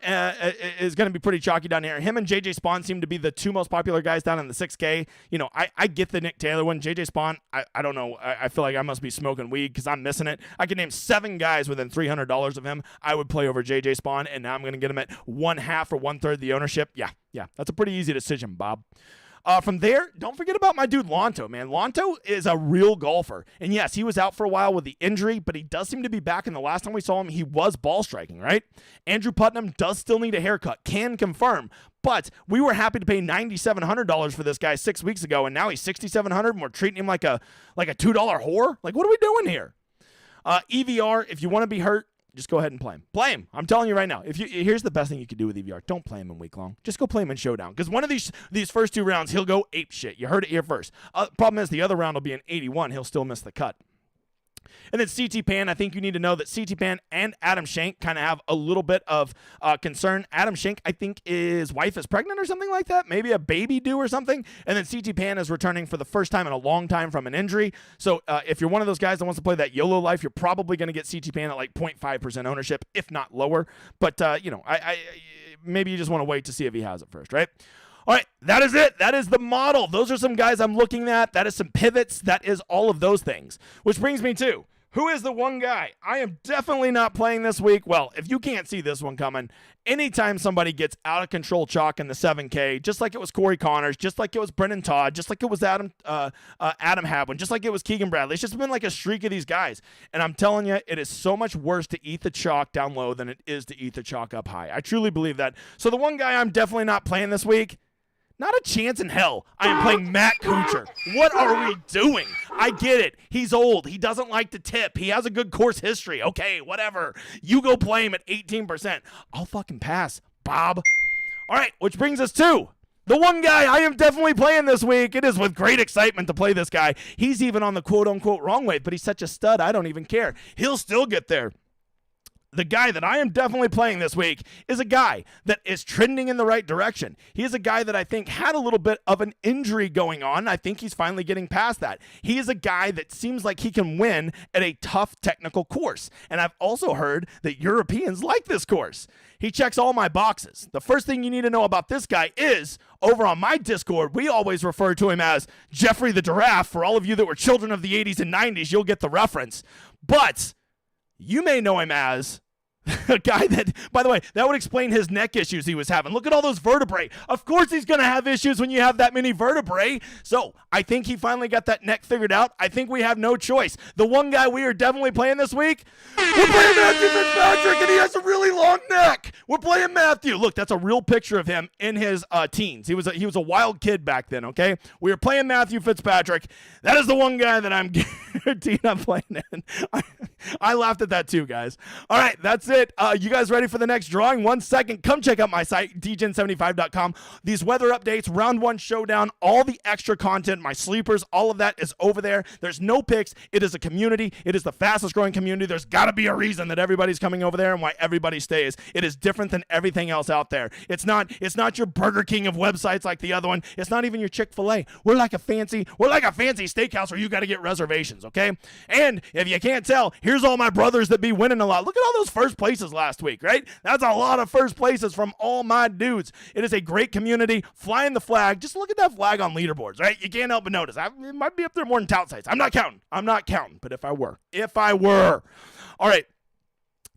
is going to be pretty chalky down here. Him and JJ Spawn seem to be the 2 most popular guys down in the 6K. You know, I get the Nick Taylor one. JJ Spawn, I don't know. I feel like I must be smoking weed because I'm missing it. I can name 7 guys within $300 of him I would play over JJ Spawn, and now I'm going to get him at 1/2 or 1/3 the ownership. Yeah. That's a pretty easy decision, Bob. From there, don't forget about my dude Lonto, man. Lonto is a real golfer. And yes, he was out for a while with the injury, but he does seem to be back. And the last time we saw him, he was ball striking, right? Andrew Putnam does still need a haircut. Can confirm. But we were happy to pay $9,700 for this guy 6 weeks ago, and now he's $6,700, and we're treating him like a $2 whore? Like, what are we doing here? EVR, if you want to be hurt, just go ahead and play him. Play him. I'm telling you right now. Here's the best thing you could do with EVR. Don't play him in week long. Just go play him in Showdown. Because one of these first 2 rounds, he'll go ape shit. You heard it here first. Problem is, the other round will be an 81. He'll still miss the cut. And then CT Pan, I think you need to know that CT Pan and Adam Schenk kind of have a little bit of concern. Adam Schenk, I think his wife is pregnant or something like that. Maybe a baby due or something. And then CT Pan is returning for the first time in a long time from an injury. So if you're one of those guys that wants to play that YOLO life, you're probably going to get CT Pan at like 0.5% ownership, if not lower. But, I maybe you just want to wait to see if he has it first, right? All right, that is it. That is the model. Those are some guys I'm looking at. That is some pivots. That is all of those things. Which brings me to Who is the one guy I am definitely not playing this week? Well, if you can't see this one coming, anytime somebody gets out of control chalk in the 7K, just like it was Corey Connors, just like it was Brendan Todd, just like it was Adam Hadwin, just like it was Keegan Bradley. It's just been like a streak of these guys. And I'm telling you, it is so much worse to eat the chalk down low than it is to eat the chalk up high. I truly believe that. So the one guy I'm definitely not playing this week, not a chance in hell. I am playing Matt Kuchar. What are we doing? I get it. He's old. He doesn't like to tip. He has a good course history. Okay, whatever. You go play him at 18%. I'll fucking pass, Bob. All right, which brings us to the one guy I am definitely playing this week. It is with great excitement to play this guy. He's even on the quote-unquote wrong way, but he's such a stud, I don't even care. He'll still get there. The guy that I am definitely playing this week is a guy that is trending in the right direction. He is a guy that I think had a little bit of an injury going on. I think he's finally getting past that. He is a guy that seems like he can win at a tough technical course. And I've also heard that Europeans like this course. He checks all my boxes. The first thing you need to know about this guy is, over on my Discord, we always refer to him as Jeffrey the Giraffe. For all of you that were children of the 80s and 90s, you'll get the reference. But you may know him as a guy that, by the way, that would explain his neck issues he was having. Look at all those vertebrae. Of course he's going to have issues when you have that many vertebrae. So I think he finally got that neck figured out. I think we have no choice. The one guy we are definitely playing this week, we're playing Matthew Fitzpatrick, and he has a really long neck. We're playing Matthew. Look, that's a real picture of him in his teens. He was a wild kid back then, okay? We are playing Matthew Fitzpatrick. That is the one guy that I'm guaranteed I'm playing in. I laughed at that too, guys. All right, that's it. You guys ready for the next drawing? 1 second. Come check out my site, dgen75.com. These weather updates, round one showdown, all the extra content, my sleepers, all of that is over there. There's no picks. It is a community. It is the fastest growing community. There's got to be a reason that everybody's coming over there and why everybody stays. It is different than everything else out there. It's not your Burger King of websites like the other one. It's not even your Chick-fil-A. We're like a fancy steakhouse where you got to get reservations, okay? And if you can't tell, here's all my brothers that be winning a lot. Look at all those first places last week, right? That's a lot of first places from all my dudes. It is a great community. Flying the flag. Just look at that flag on leaderboards, right? You can't help but notice. It might be up there more than tout sites. I'm not counting. But if I were. All right.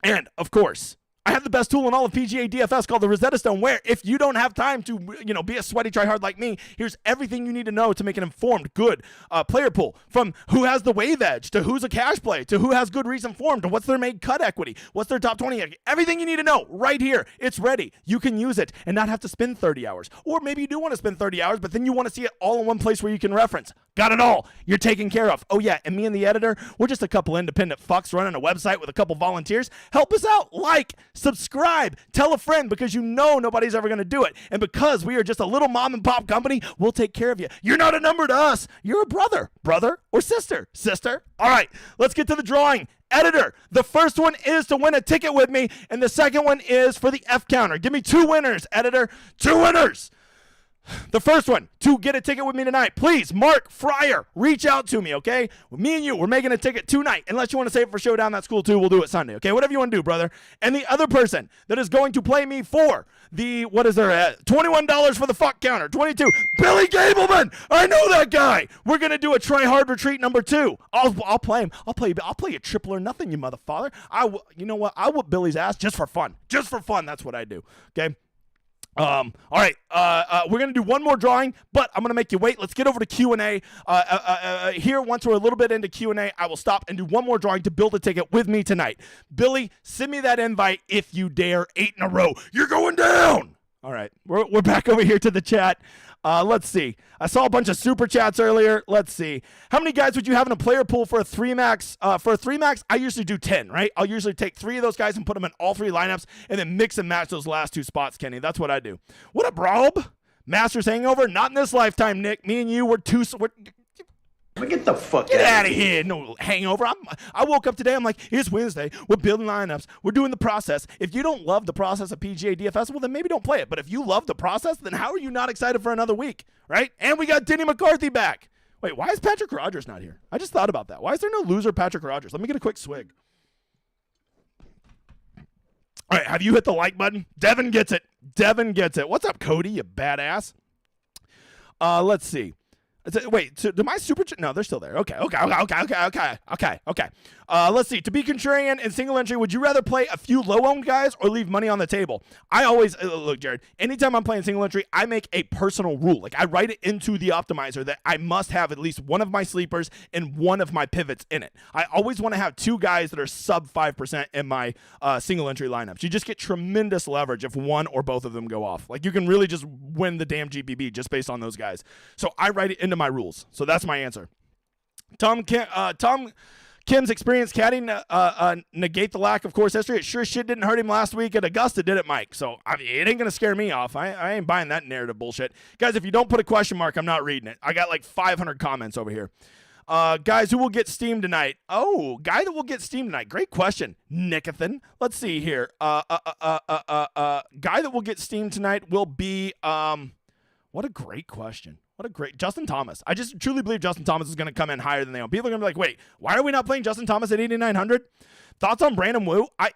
And of course, I have the best tool in all of PGA DFS called the Rosetta Stone, where if you don't have time to, be a sweaty tryhard like me, here's everything you need to know to make an informed, good player pool, from who has the wave edge to who's a cash play to who has good recent form to what's their made cut equity, what's their top 20 equity. Everything you need to know right here. It's ready. You can use it and not have to spend 30 hours. Or maybe you do want to spend 30 hours, but then you want to see it all in one place where you can reference. Got it all. You're taken care of. Oh, yeah, and me and the editor, we're just a couple independent fucks running a website with a couple volunteers. Help us out. Like, subscribe, tell a friend, because you know nobody's ever going to do it. And because we are just a little mom and pop company, we'll take care of you. You're not a number to us. You're a brother or sister. All right, let's get to the drawing. Editor, the first one is to win a ticket with me, and the second one is for the F counter. Give me 2 winners, editor. 2 winners. The first one, to get a ticket with me tonight, please, Mark Fryer, reach out to me, okay? Me and you, we're making a ticket tonight. Unless you want to save it for Showdown, that's cool too. We'll do it Sunday, okay? Whatever you want to do, brother. And the other person that is going to play me for the, $21 for the fuck counter, 22, Billy Gableman. I know that guy. We're going to do a try hard retreat number 2. I'll play him. I'll play a triple or nothing, you motherfather. You know what? I whoop Billy's ass just for fun. Just for fun. That's what I do, okay? All right, we're going to do one more drawing, but I'm going to make you wait. Let's get over to Q&A. Here, once we're a little bit into Q&A, I will stop and do one more drawing to build a ticket with me tonight. Billy, send me that invite if you dare. 8 in a row. You're going down. All right, we're back over here to the chat. Let's see. I saw a bunch of super chats earlier. Let's see. How many guys would you have in a player pool for a 3-max? For a 3-max, I usually do 10, right? I'll usually take 3 of those guys and put them in all 3 lineups and then mix and match those last 2 spots, Kenny. That's what I do. What up, Rob? Masters hangover? Not in this lifetime, Nick. Me and you, we're Get the fuck Get out of here. No hangover. I woke up today. I'm like, it's Wednesday. We're building lineups. We're doing the process. If you don't love the process of PGA DFS, well, then maybe don't play it. But if you love the process, then how are you not excited for another week, right? And we got Denny McCarthy back. Wait, why is Patrick Rogers not here? I just thought about that. Why is there no loser Patrick Rogers? Let me get a quick swig. All right, have you hit the like button? Devin gets it. What's up, Cody, you badass? Let's see. Wait, so do my super chat? No, they're still there. Okay. Let's see. To be contrarian in single entry, would you rather play a few low-owned guys or leave money on the table? I always look, Jared. Anytime I'm playing single entry, I make a personal rule. Like I write it into the optimizer that I must have at least one of my sleepers and one of my pivots in it. I always want to have two guys that are sub 5% in my single entry lineups. You just get tremendous leverage if one or both of them go off. Like you can really just win the damn GPP just based on those guys. So I write it into my rules. So that's my answer. Tom Kim's experience caddying negate the lack of course history. It sure shit didn't hurt him last week at Augusta, did it, Mike? So I mean, it ain't going to scare me off. I ain't buying that narrative bullshit. Guys, if you don't put a question mark, I'm not reading it. I got like 500 comments over here. Guys, who will get steamed tonight? Oh, guy that will get steamed tonight. Great question, Nickathan. Let's see here. Guy that will get steamed tonight will be, what a great question. Justin Thomas. I just truly believe Justin Thomas is going to come in higher than they own. People are going to be like, wait, why are we not playing Justin Thomas at 8,900? Thoughts on Brandon Wu? I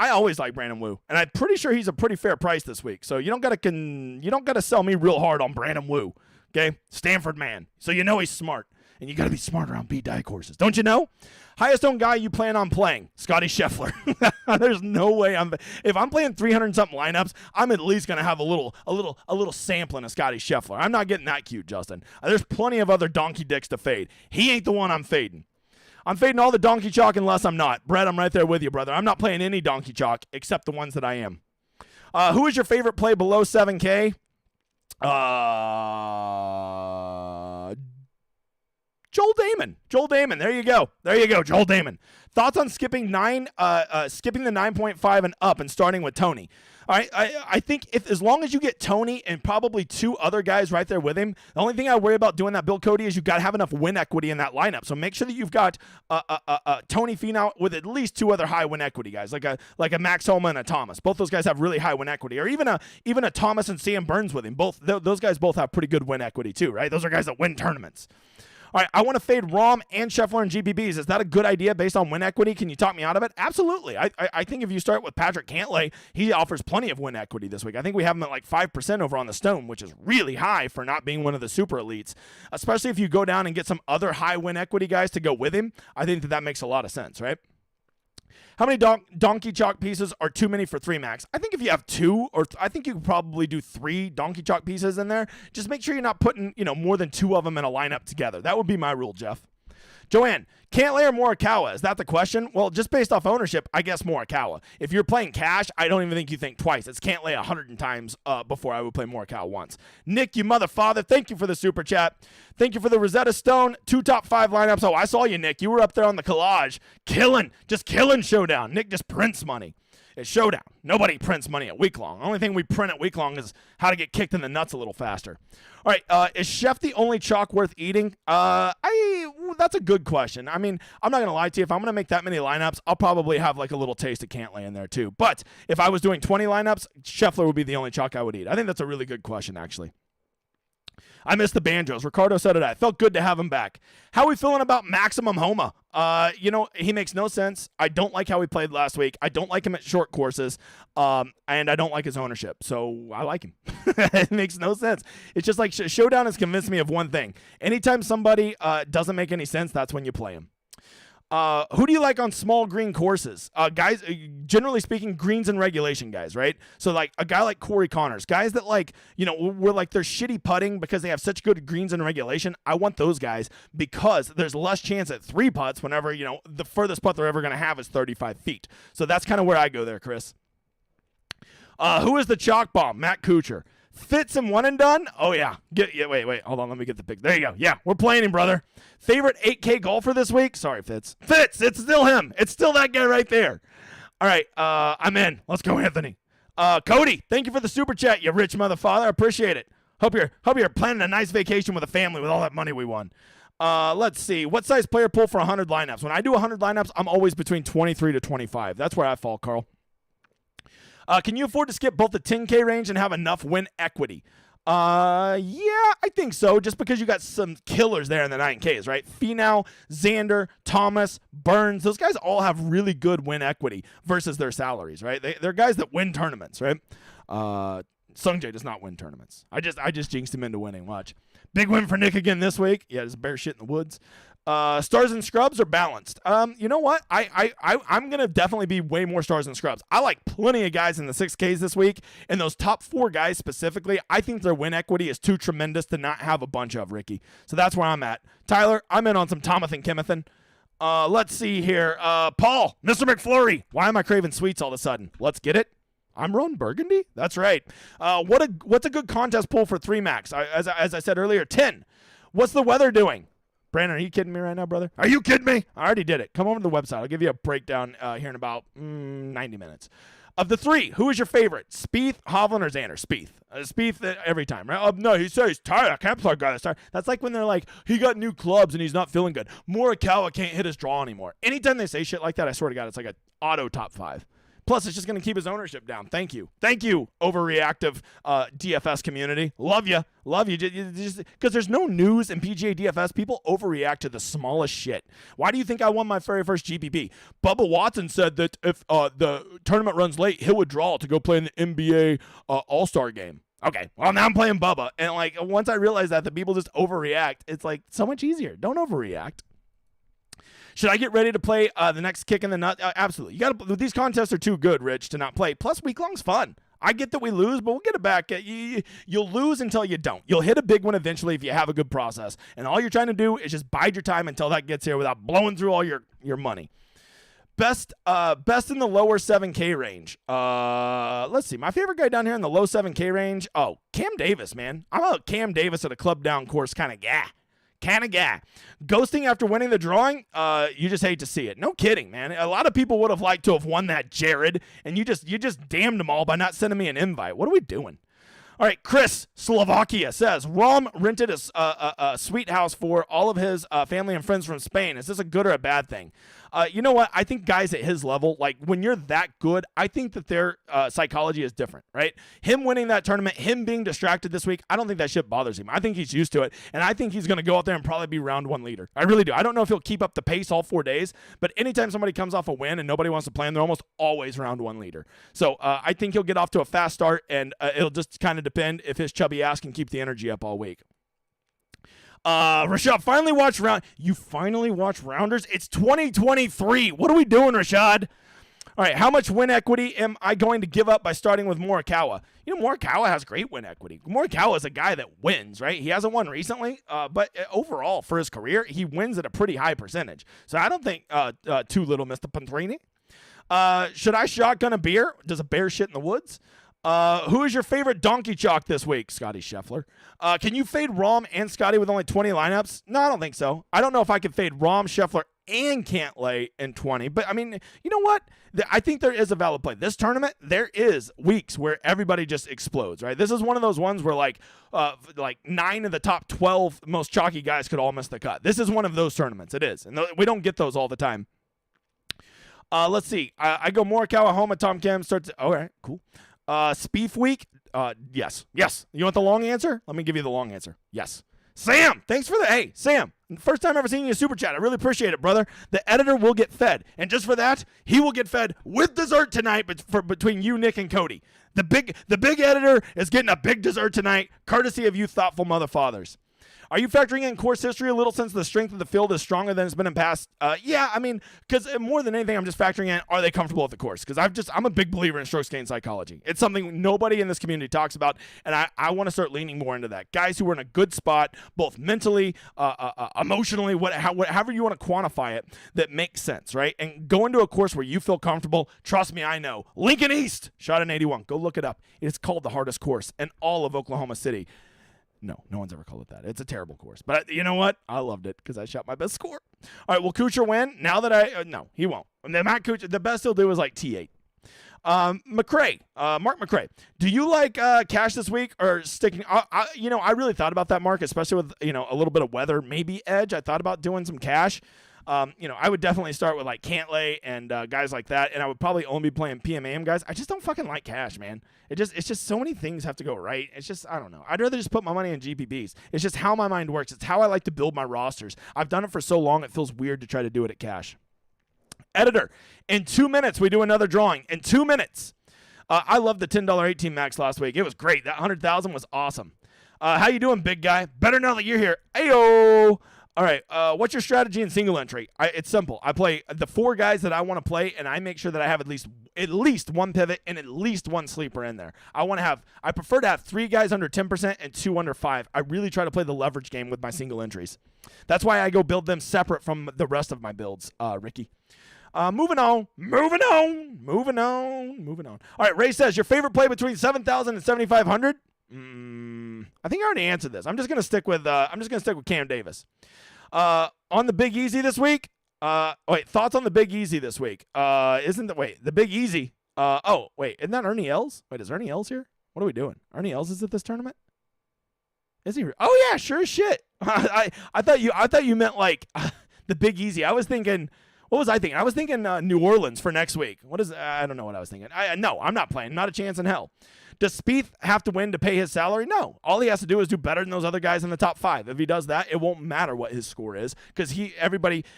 always like Brandon Wu, and I'm pretty sure he's a pretty fair price this week. So you don't gotta sell me real hard on Brandon Wu. Okay, Stanford man. So you know he's smart, and you got to be smart around B-die courses, don't you know? Highest owned guy you plan on playing, Scotty Scheffler. There's no way if I'm playing 300 something lineups, I'm at least gonna have a little sampling of Scotty Scheffler. I'm not getting that cute, Justin. There's plenty of other donkey dicks to fade. He ain't the one I'm fading. I'm fading all the donkey chalk unless I'm not. Brett, I'm right there with you, brother. I'm not playing any donkey chalk except the ones that I am. Who is your favorite play below 7K? Joel Damon. There you go. Joel Damon. Thoughts on skipping the 9.5 and up and starting with Tony? All right, I think as long as you get Tony and probably two other guys right there with him, the only thing I worry about doing that, Bill Cody, is you got to have enough win equity in that lineup. So make sure that you've got Tony Finau with at least two other high win equity guys, like a Max Homa and a Thomas. Both those guys have really high win equity, or even a Thomas and Sam Burns with him. Those guys both have pretty good win equity too, right? Those are guys that win tournaments. All right, I want to fade Rom and Scheffler and GPPs. Is that a good idea based on win equity? Can you talk me out of it? Absolutely. I think if you start with Patrick Cantlay, he offers plenty of win equity this week. I think we have him at like 5% over on the Stone, which is really high for not being one of the super elites, especially if you go down and get some other high win equity guys to go with him. I think that makes a lot of sense, right? How many donkey chalk pieces are too many for 3 max? I think if you have 2, I think you could probably do 3 donkey chalk pieces in there. Just make sure you're not putting, more than 2 of them in a lineup together. That would be my rule, Jeff. Joanne, Cantlay or Morikawa? Is that the question? Well, just based off ownership, I guess Morikawa. If you're playing cash, I don't even think you think twice. It's Cantlay 100 times before I would play Morikawa once. Nick, you mother father, thank you for the super chat. Thank you for the Rosetta Stone. 2 top 5 lineups. Oh, I saw you, Nick. You were up there on the collage. Just killing Showdown. Nick just prints money. It's Showdown. Nobody prints money at week long. The only thing we print at week long is how to get kicked in the nuts a little faster. All right, is Chef the only chalk worth eating? That's a good question. I mean, I'm not going to lie to you. If I'm going to make that many lineups, I'll probably have like a little taste of Cantlay in there too. But if I was doing 20 lineups, Scheffler would be the only chalk I would eat. I think that's a really good question, actually. I miss the banjos. Ricardo said it. I felt good to have him back. How are we feeling about Maximum Homa? He makes no sense. I don't like how he played last week. I don't like him at short courses, and I don't like his ownership. So I like him. It makes no sense. It's just like Showdown has convinced me of one thing. Anytime somebody doesn't make any sense, that's when you play him. Who do you like on small green courses? Guys, generally speaking, greens and regulation guys, right? So like a guy like Corey Connors, guys that we're like they're shitty putting because they have such good greens and regulation. I want those guys because there's less chance at 3 putts whenever, the furthest putt they're ever going to have is 35 feet. So that's kind of where I go there, Chris. Who is the chalk bomb? Matt Kuchar. Fitz and one and done? Oh, yeah. Wait. Hold on. Let me get the pick. There you go. Yeah, we're playing him, brother. Favorite 8K golfer this week? Sorry, Fitz. Fitz, it's still him. It's still that guy right there. All right, I'm in. Let's go, Anthony. Cody, thank you for the super chat, you rich mother father. I appreciate it. Hope you're planning a nice vacation with a family with all that money we won. Let's see. What size player pool for 100 lineups? When I do 100 lineups, I'm always between 23 to 25. That's where I fall, Carl. Can you afford to skip both the 10K range and have enough win equity? Yeah, I think so, just because you got some killers there in the 9Ks, right? Finau, Xander, Thomas, Burns, those guys all have really good win equity versus their salaries, right? They're guys that win tournaments, right? Sungjae does not win tournaments. I just jinxed him into winning. Watch. Big win for Nick again this week. Yeah, there's bear shit in the woods. Stars and scrubs are balanced. You know what? I'm going to definitely be way more stars and scrubs. I like plenty of guys in the 6Ks this week, and those top 4 guys specifically, I think their win equity is too tremendous to not have a bunch of, Ricky. So that's where I'm at. Tyler, I'm in on some Tomathan Kimathan. Let's see here. Paul, Mr. McFlurry. Why am I craving sweets all of a sudden? Let's get it. I'm Ron Burgundy? That's right. What's a good contest pool for 3 max? As I said earlier, 10. What's the weather doing? Brandon, are you kidding me right now, brother? Are you kidding me? I already did it. Come over to the website. I'll give you a breakdown here in about 90 minutes. Of the 3, who is your favorite? Spieth, Hovland, or Xander? Spieth. Spieth every time, right? No, he says he's tired. I can't play a guy that's tired. That's like when they're like, he got new clubs and he's not feeling good. Morikawa can't hit his draw anymore. Anytime they say shit like that, I swear to God, it's like an auto top 5. Plus, it's just going to keep his ownership down. Thank you. Thank you, overreactive DFS community. Love you. Love you. Because there's no news in PGA DFS. People overreact to the smallest shit. Why do you think I won my very first GPP? Bubba Watson said that if the tournament runs late, he'll withdraw to go play in the NBA All-Star game. Okay, well, now I'm playing Bubba. And, like, once I realized that the people just overreact, it's, like, so much easier. Don't overreact. Should I get ready to play the next kick in the nut? Absolutely. These contests are too good, Rich, to not play. Plus, week long's fun. I get that we lose, but we'll get it back. You'll lose until you don't. You'll hit a big one eventually if you have a good process. And all you're trying to do is just bide your time until that gets here without blowing through all your money. Best in the lower 7K range. Let's see. My favorite guy down here in the low 7K range. Oh, Cam Davis, man. I'm a Cam Davis at a club down course kind of guy. Ghosting after winning the drawing, you just hate to see it. No kidding, man. A lot of people would have liked to have won that, Jared, and you just damned them all by not sending me an invite. What are we doing? All right, Chris, Slovakia, says, Rom rented a sweet house for all of his family and friends from Spain. Is this a good or a bad thing? You know what? I think guys at his level, like when you're that good, I think that their psychology is different, right? Him winning that tournament, him being distracted this week, I don't think that shit bothers him. I think he's used to it, and I think he's going to go out there and probably be round 1 leader. I really do. I don't know if he'll keep up the pace all 4 days, but anytime somebody comes off a win and nobody wants to play him, they're almost always round 1 leader. So I think he'll get off to a fast start, and it'll just kind of depend if his chubby ass can keep the energy up all week. Rashad, you finally watch Rounders? It's 2023. What are we doing, Rashad? All right, how much win equity am I going to give up by starting with Morikawa? You know, Morikawa has great win equity. Morikawa is a guy that wins, right? He hasn't won recently, but overall for his career, he wins at a pretty high percentage. So I don't think too little, Mr. Pantrini. Should I shotgun a beer? Does a bear shit in the woods? Who is your favorite donkey chalk this week? Scotty Scheffler. Can you fade Rom and Scotty with only 20 lineups? No, I don't think so. I don't know if I can fade Rom, Scheffler, and Cantlay in 20. But, I mean, you know what? I think there is a valid play. This tournament, there is weeks where everybody just explodes, right? This is one of those ones where, like 9 of the top 12 most chalky guys could all miss the cut. This is one of those tournaments. It is. And we don't get those all the time. Let's see. I go Morikawa home at Tom Kim. All right, cool. Spieth week? Yes. You want the long answer? Let me give you the long answer. Yes. Sam, thanks for the, hey, Sam, first time ever seeing you super chat. I really appreciate it, brother. The editor will get fed. And just for that, he will get fed with dessert tonight between you, Nick, and Cody. The big editor is getting a big dessert tonight, courtesy of you thoughtful mother fathers. Are you factoring in course history a little since the strength of the field is stronger than it's been in past? Yeah, I mean, because more than anything, I'm just factoring in, are they comfortable at the course? Because I'm a big believer in strokes gain psychology. It's something nobody in this community talks about, and I want to start leaning more into that. Guys who are in a good spot, both mentally, emotionally, however you want to quantify it, that makes sense, right? And go into a course where you feel comfortable. Trust me, I know. Lincoln East, shot in 81. Go look it up. It's called the hardest course in all of Oklahoma City. No one's ever called it that. It's a terrible course. But you know what? I loved it because I shot my best score. All right, will Kuchar win? Now that no, he won't. And then Matt Kuchar, the best he'll do is like T8. McRae, Mark McRae, do you like cash this week or sticking? I really thought about that, Mark, especially with a little bit of weather, maybe edge. I thought about doing some cash. I would definitely start with like Cantlay and guys like that, and I would probably only be playing PMAM guys. I just don't fucking like cash, man. It's just so many things have to go right. It's just, I don't know. I'd rather just put my money in GPPs. It's just how my mind works. It's how I like to build my rosters. I've done it for so long, it feels weird to try to do it at cash. Editor, in 2 minutes, we do another drawing. In 2 minutes. I loved the $10 18 max last week. It was great. That 100,000 was awesome. How you doing, big guy? Better now that you're here. Ayo. All right. What's your strategy in single entry? It's simple. I play the 4 guys that I want to play, and I make sure that I have at least one pivot and at least one sleeper in there. I prefer to have 3 guys under 10% and 2 under 5. I really try to play the leverage game with my single entries. That's why I go build them separate from the rest of my builds, Ricky. Moving on. All right. Ray says your favorite play between 7,000 and 7,500. I think I already answered this. I'm just gonna stick with Cam Davis. On the Big Easy this week. Thoughts on the Big Easy this week? The Big Easy? Isn't that Ernie Els? Wait, is Ernie Els here? What are we doing? Ernie Els is at this tournament? Is he? Oh yeah, sure as shit. I thought you meant like the Big Easy. I was thinking. What was I thinking? I was thinking New Orleans for next week. I don't know what I was thinking. No, I'm not playing. Not a chance in hell. Does Spieth have to win to pay his salary? No. All he has to do is do better than those other guys in the top 5. If he does that, it won't matter what his score is because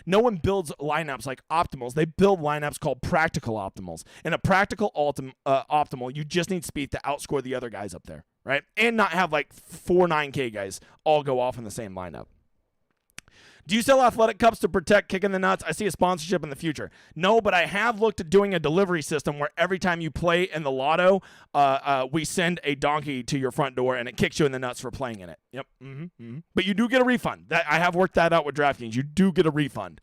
no one builds lineups like optimals. They build lineups called practical optimals. In a practical optimal, you just need Spieth to outscore the other guys up there, right? And not have like 4 9K guys all go off in the same lineup. Do you sell athletic cups to protect kicking the nuts? I see a sponsorship in the future. No, but I have looked at doing a delivery system where every time you play in the lotto, we send a donkey to your front door and it kicks you in the nuts for playing in it. Yep. But you do get a refund. I have worked that out with DraftKings. You do get a refund.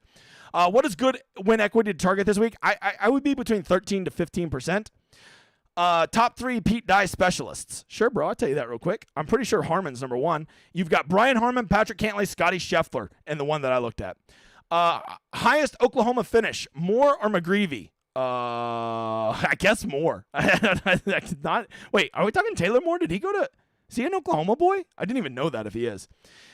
What is good win equity to target this week? I would be between 13 to 15%. Top 3 Pete Dye specialists. Sure, bro. I'll tell you that real quick. I'm pretty sure Harmon's number 1. You've got Brian Harmon, Patrick Cantlay, Scotty Scheffler, and the one that I looked at. Highest Oklahoma finish, Moore or McGreevy? I guess Moore. Wait, are we talking Taylor Moore? Did he go to... Is he an Oklahoma boy? I didn't even know that if he is.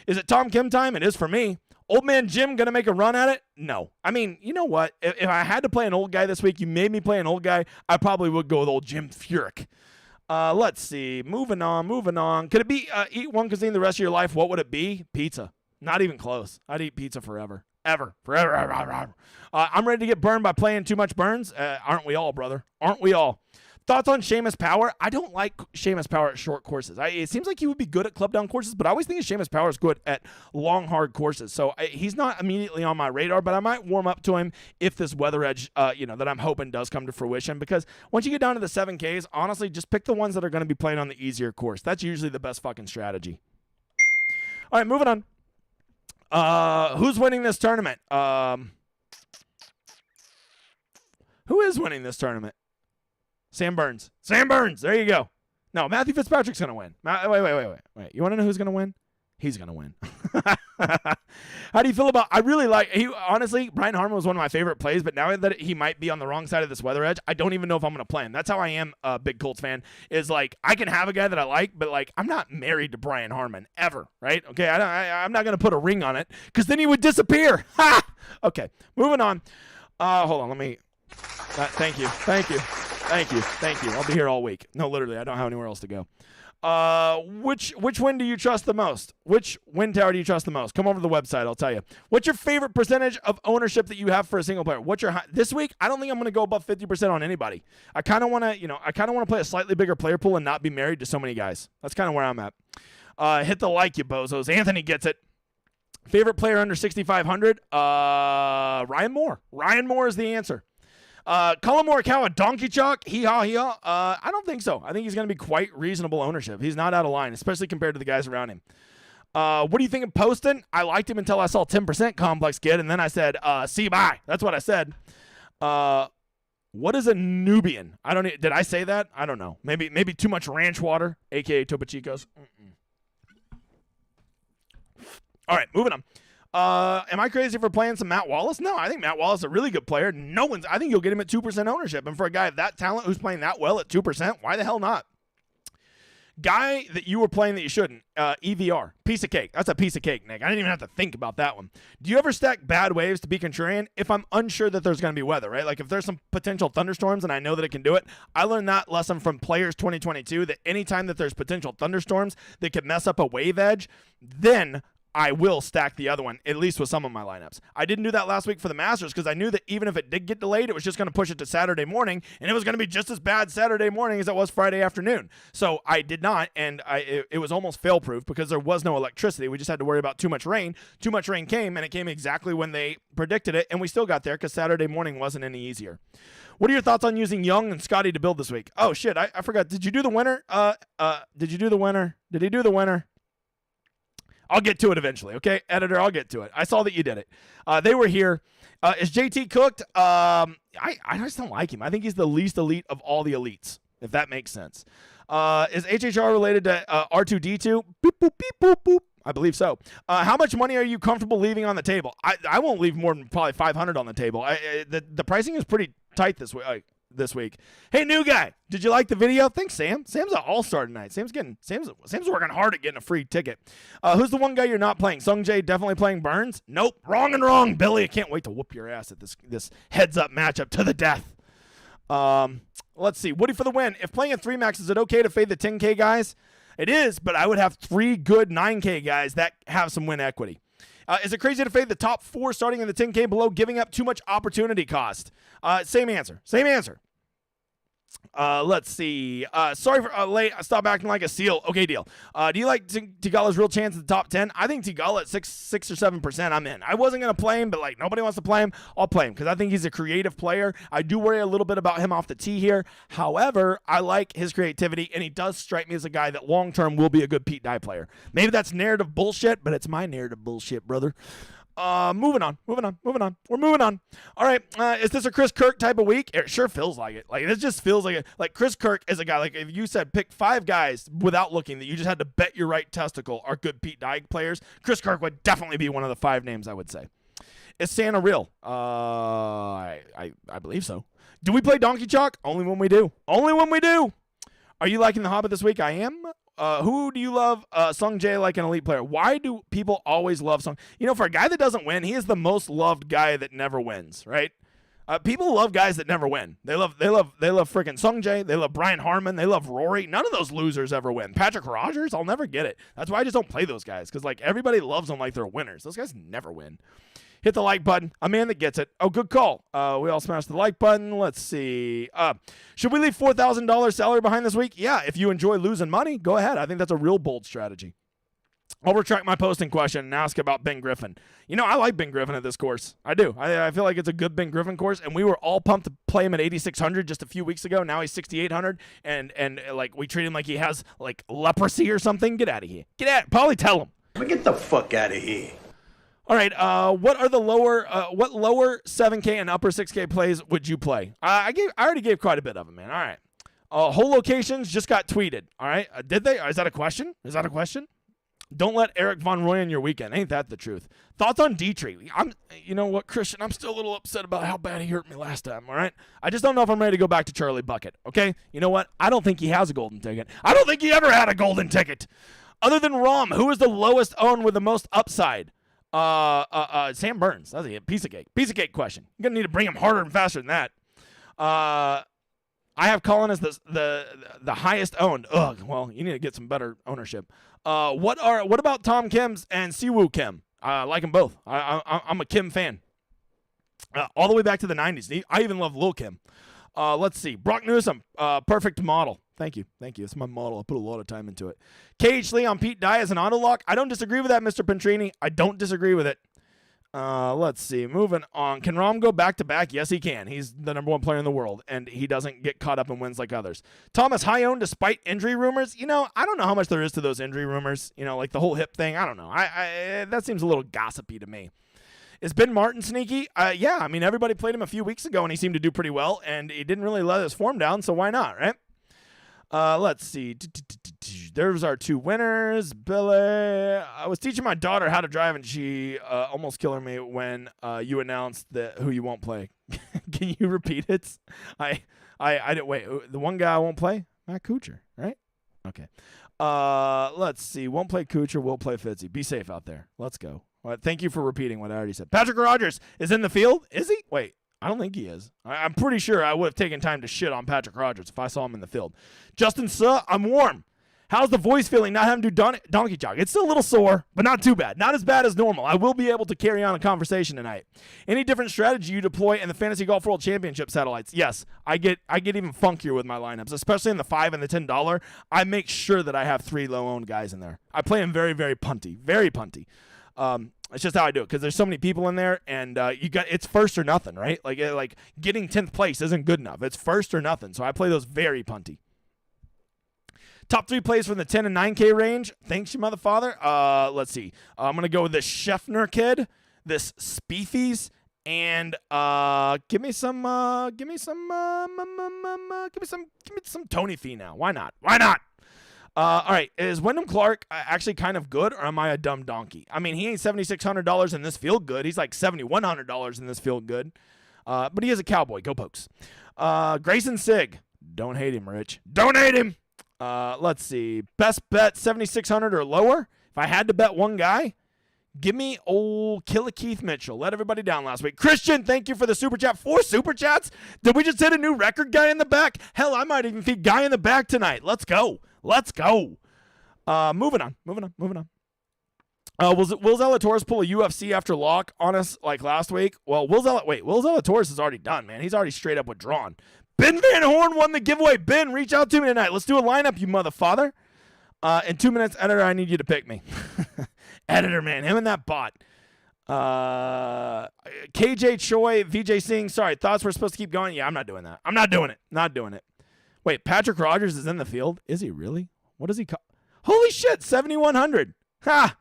Is it Tom Kim time? It is for me. Old man Jim going to make a run at it? No. I mean, you know what? If I had to play an old guy this week, you made me play an old guy, I probably would go with old Jim Furyk. Let's see. Moving on. Could it be eat one cuisine the rest of your life? What would it be? Pizza. Not even close. I'd eat pizza forever. Forever. I'm ready to get burned by playing too much burns. Aren't we all, brother? Aren't we all? Thoughts on Seamus Power? I don't like Seamus Power at short courses. It seems like he would be good at club down courses, but I always think Seamus Power is good at long, hard courses. So he's not immediately on my radar, but I might warm up to him if this weather edge, that I'm hoping does come to fruition. Because once you get down to the 7Ks, honestly, just pick the ones that are going to be playing on the easier course. That's usually the best fucking strategy. All right, moving on. Who's winning this tournament? Who is winning this tournament? Sam Burns. There you go. No, Matthew Fitzpatrick's going to win. Wait. You want to know who's going to win? He's going to win. How do you feel about... honestly, Brian Harmon was one of my favorite plays, but now that he might be on the wrong side of this weather edge, I don't even know if I'm going to play him. That's how I am a big Colts fan, is like, I can have a guy that I like, but like, I'm not married to Brian Harmon ever, right? Okay, I'm not going to put a ring on it, because then he would disappear. Ha! Okay, moving on. Hold on, let me... Thank you. I'll be here all week. No, literally, I don't have anywhere else to go. Which win do you trust the most? Which win tower do you trust the most? Come over to the website, I'll tell you. What's your favorite percentage of ownership that you have for a single player? This week? I don't think I'm going to go above 50% on anybody. I kind of want to play a slightly bigger player pool and not be married to so many guys. That's kind of where I'm at. Hit the like, you bozos. Anthony gets it. Favorite player under 6,500? Ryan Moore. Ryan Moore is the answer. Colin Morikawa, donkey chalk, hee-haw. I don't think so. I think he's going to be quite reasonable ownership. He's not out of line, especially compared to the guys around him. What do you think of Poston? I liked him until I saw 10% complex kid, and then I said, see bye. That's what I said. What is a Nubian? Did I say that? I don't know. Maybe too much ranch water, a.k.a. Topo Chicos. All right, moving on. Am I crazy for playing some Matt Wallace? No, I think Matt Wallace is a really good player. I think you'll get him at 2% ownership. And for a guy of that talent who's playing that well at 2%, why the hell not? Guy that you were playing that you shouldn't, EVR. Piece of cake. That's a piece of cake, Nick. I didn't even have to think about that one. Do you ever stack bad waves to be contrarian? If I'm unsure that there's going to be weather, right? Like if there's some potential thunderstorms and I know that it can do it, I learned that lesson from Players 2022 that anytime that there's potential thunderstorms that could mess up a wave edge, then I will stack the other one, at least with some of my lineups. I didn't do that last week for the Masters because I knew that even if it did get delayed, it was just going to push it to Saturday morning, and it was going to be just as bad Saturday morning as it was Friday afternoon. So I did not, and it was almost fail-proof because there was no electricity. We just had to worry about too much rain. Too much rain came, and it came exactly when they predicted it, and we still got there because Saturday morning wasn't any easier. What are your thoughts on using Young and Scotty to build this week? Oh, shit, I forgot. Did you do the winner? Did you do the winner? Did he do the winner? I'll get to it eventually, okay? Editor, I'll get to it. I saw that you did it. They were here. Is JT cooked? I just don't like him. I think he's the least elite of all the elites, if that makes sense. Is HHR related to R2D2? Boop, boop, beep, boop, boop. I believe so. How much money are you comfortable leaving on the table? I won't leave more than probably $500 on the table. The pricing is pretty tight this week. Hey, new guy, did you like the video? Thanks, Sam. Sam's an all-star tonight. Sam's working hard at getting a free ticket. Who's the one guy you're not playing? Sung Jae definitely playing Burns? Nope. Wrong, Billy. I can't wait to whoop your ass at this heads-up matchup to the death. Let's see. Woody for the win. If playing at 3-max, is it okay to fade the 10K guys? It is, but I would have 3 good 9K guys that have some win equity. Is it crazy to fade the top 4 starting in the 10K below, giving up too much opportunity cost? Same answer. Let's see. Sorry for late. Stop acting like a seal. Okay, deal. Do you like Tigala's real chance at the top 10? I think Tigala at 6 or 7%. I'm in. I wasn't gonna play him, but like nobody wants to play him. I'll play him because I think he's a creative player. I do worry a little bit about him off the tee here. However, I like his creativity, and he does strike me as a guy that long term will be a good Pete Dye player. Maybe that's narrative bullshit, but it's my narrative bullshit, brother. Moving on. We're moving on. All right. Is this a Chris Kirk type of week? It sure feels like it. Like, it just feels like it. Like, Chris Kirk is a guy, like, if you said pick 5 guys without looking that you just had to bet your right testicle are good Pete Dye players, Chris Kirk would definitely be one of the 5 names, I would say. Is Santa real? I believe so. Do we play Donkey Chalk? Only when we do. Are you liking The Hobbit this week? I am. Who do you love? Sung Jae like an elite player. Why do people always love Sung? You know, for a guy that doesn't win, he is the most loved guy that never wins, right? People love guys that never win. They love freaking Sung Jae. They love Brian Harmon. They love Rory. None of those losers ever win. Patrick Rogers, I'll never get it. That's why I just don't play those guys, because like everybody loves them like they're winners. Those guys never win. Hit the like button. A man that gets it. Oh, good call. We all smashed the like button. Let's see. Should we leave $4,000 salary behind this week? Yeah, if you enjoy losing money, go ahead. I think that's a real bold strategy. I'll retract my posting question and ask about Ben Griffin. You know, I like Ben Griffin at this course. I do. I feel like it's a good Ben Griffin course, and we were all pumped to play him at 8,600 just a few weeks ago. Now he's 6,800, and like we treat him like he has like leprosy or something. Get out of here. Probably tell him. Get the fuck out of here. All right, what are the lower 7K and upper 6K plays would you play? I already gave quite a bit of them, man. All right. Whole locations just got tweeted. All right. Did they? Is that a question? Don't let Eric Von Roy in your weekend. Ain't that the truth? Thoughts on Dietrich? You know what, Christian? I'm still a little upset about how bad he hurt me last time, all right? I just don't know if I'm ready to go back to Charlie Bucket, okay? You know what? I don't think he has a golden ticket. I don't think he ever had a golden ticket. Other than Rom, who is the lowest owned with the most upside? Sam Burns. That's a piece of cake question. You're gonna need to bring him harder and faster than that. I have Colin as the highest owned. Ugh. Well, you need to get some better ownership. What about Tom Kim's and Siwoo Kim? I like them both. I'm a Kim fan. All the way back to the 90s. I even love Lil Kim. Let's see. Brock Newsom, perfect model. Thank you. It's my model. I put a lot of time into it. KH Lee on Pete Dye as an auto lock. I don't disagree with that, Mr. Pentrini. I don't disagree with it. Let's see. Moving on. Can Rom go back-to-back? Yes, he can. He's the number 1 player in the world, and he doesn't get caught up in wins like others. Thomas high-owned despite injury rumors. You know, I don't know how much there is to those injury rumors. You know, like the whole hip thing. I don't know. That seems a little gossipy to me. Is Ben Martin sneaky? Yeah. I mean, everybody played him a few weeks ago, and he seemed to do pretty well, and he didn't really let his form down, so why not, right? Let's see. There's our 2 winners. Billy. I was teaching my daughter how to drive, and she almost killed me when you announced who you won't play. Can you repeat it? I didn't wait. The one guy I won't play, Matt Kuchar, right? Okay. Let's see. Won't play Kuchar. Will play Fitzy. Be safe out there. Let's go. All right, thank you for repeating what I already said. Patrick Rogers is in the field. Is he? Wait. I don't think he is. I'm pretty sure I would have taken time to shit on Patrick Rogers if I saw him in the field. Justin Suh, I'm warm. How's the voice feeling not having to do donkey jog? It's still a little sore, but not too bad. Not as bad as normal. I will be able to carry on a conversation tonight. Any different strategy you deploy in the Fantasy Golf World Championship satellites? Yes, I get even funkier with my lineups, especially in the $5 and the $10. I make sure that I have 3 low-owned guys in there. I play them very, very punty. Very punty. It's just how I do it because there's so many people in there, and it's first or nothing, right? Like getting 10th place isn't good enough. It's first or nothing. So I play those very punty. Top 3 plays from the 10 and 9K range. Thanks, you mother father. Let's see. I'm gonna go with this Scheffner kid, this Spiethys, and give me some Tony Finau. Why not? Why not? All right, is Wyndham Clark actually kind of good, or am I a dumb donkey? I mean, he ain't $7,600 in this field good. He's like $7,100 in this field good. But he is a cowboy. Go Pokes. Grayson Sigg. Don't hate him, Rich. Don't hate him. Let's see. Best bet, 7,600 or lower. If I had to bet one guy, give me old Killer Keith Mitchell. Let everybody down last week. Christian, thank you for the super chat. 4 super chats? Did we just hit a new record, guy in the back? Hell, I might even feed guy in the back tonight. Let's go. Let's go. Moving on. Will Zalatoris pull a UFC after lock on us like last week? Well, Will Zalatoris is already done, man. He's already straight up withdrawn. Ben Van Horn won the giveaway. Ben, reach out to me tonight. Let's do a lineup, you mother father. In 2 minutes, editor, I need you to pick me. Editor, man, him and that bot. KJ Choi, VJ Singh. Sorry, thoughts we're supposed to keep going? Yeah, I'm not doing that. I'm not doing it. Not doing it. Wait, Patrick Rogers is in the field? Is he really? What does he call? Holy shit, 7,100. Ha!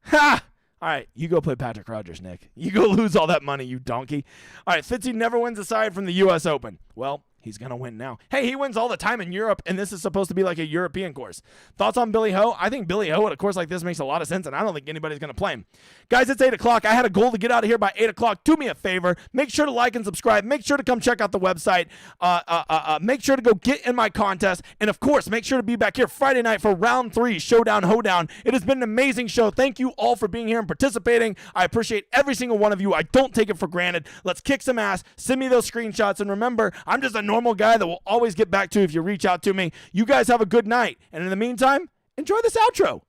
Ha! All right, you go play Patrick Rogers, Nick. You go lose all that money, you donkey. All right, Fitzy never wins aside from the U.S. Open. Well, he's going to win now. Hey, he wins all the time in Europe, and this is supposed to be like a European course. Thoughts on Billy Ho? I think Billy Ho at a course like this makes a lot of sense, and I don't think anybody's going to play him. Guys, it's 8 o'clock. I had a goal to get out of here by 8 o'clock. Do me a favor. Make sure to like and subscribe. Make sure to come check out the website. Make sure to go get in my contest. And, of course, make sure to be back here Friday night for Round 3, Showdown Hoedown. It has been an amazing show. Thank you all for being here and participating. I appreciate every single one of you. I don't take it for granted. Let's kick some ass. Send me those screenshots. And remember, I'm just a normal guy that will always get back to if you reach out to me. You guys have a good night. And in the meantime, enjoy this outro.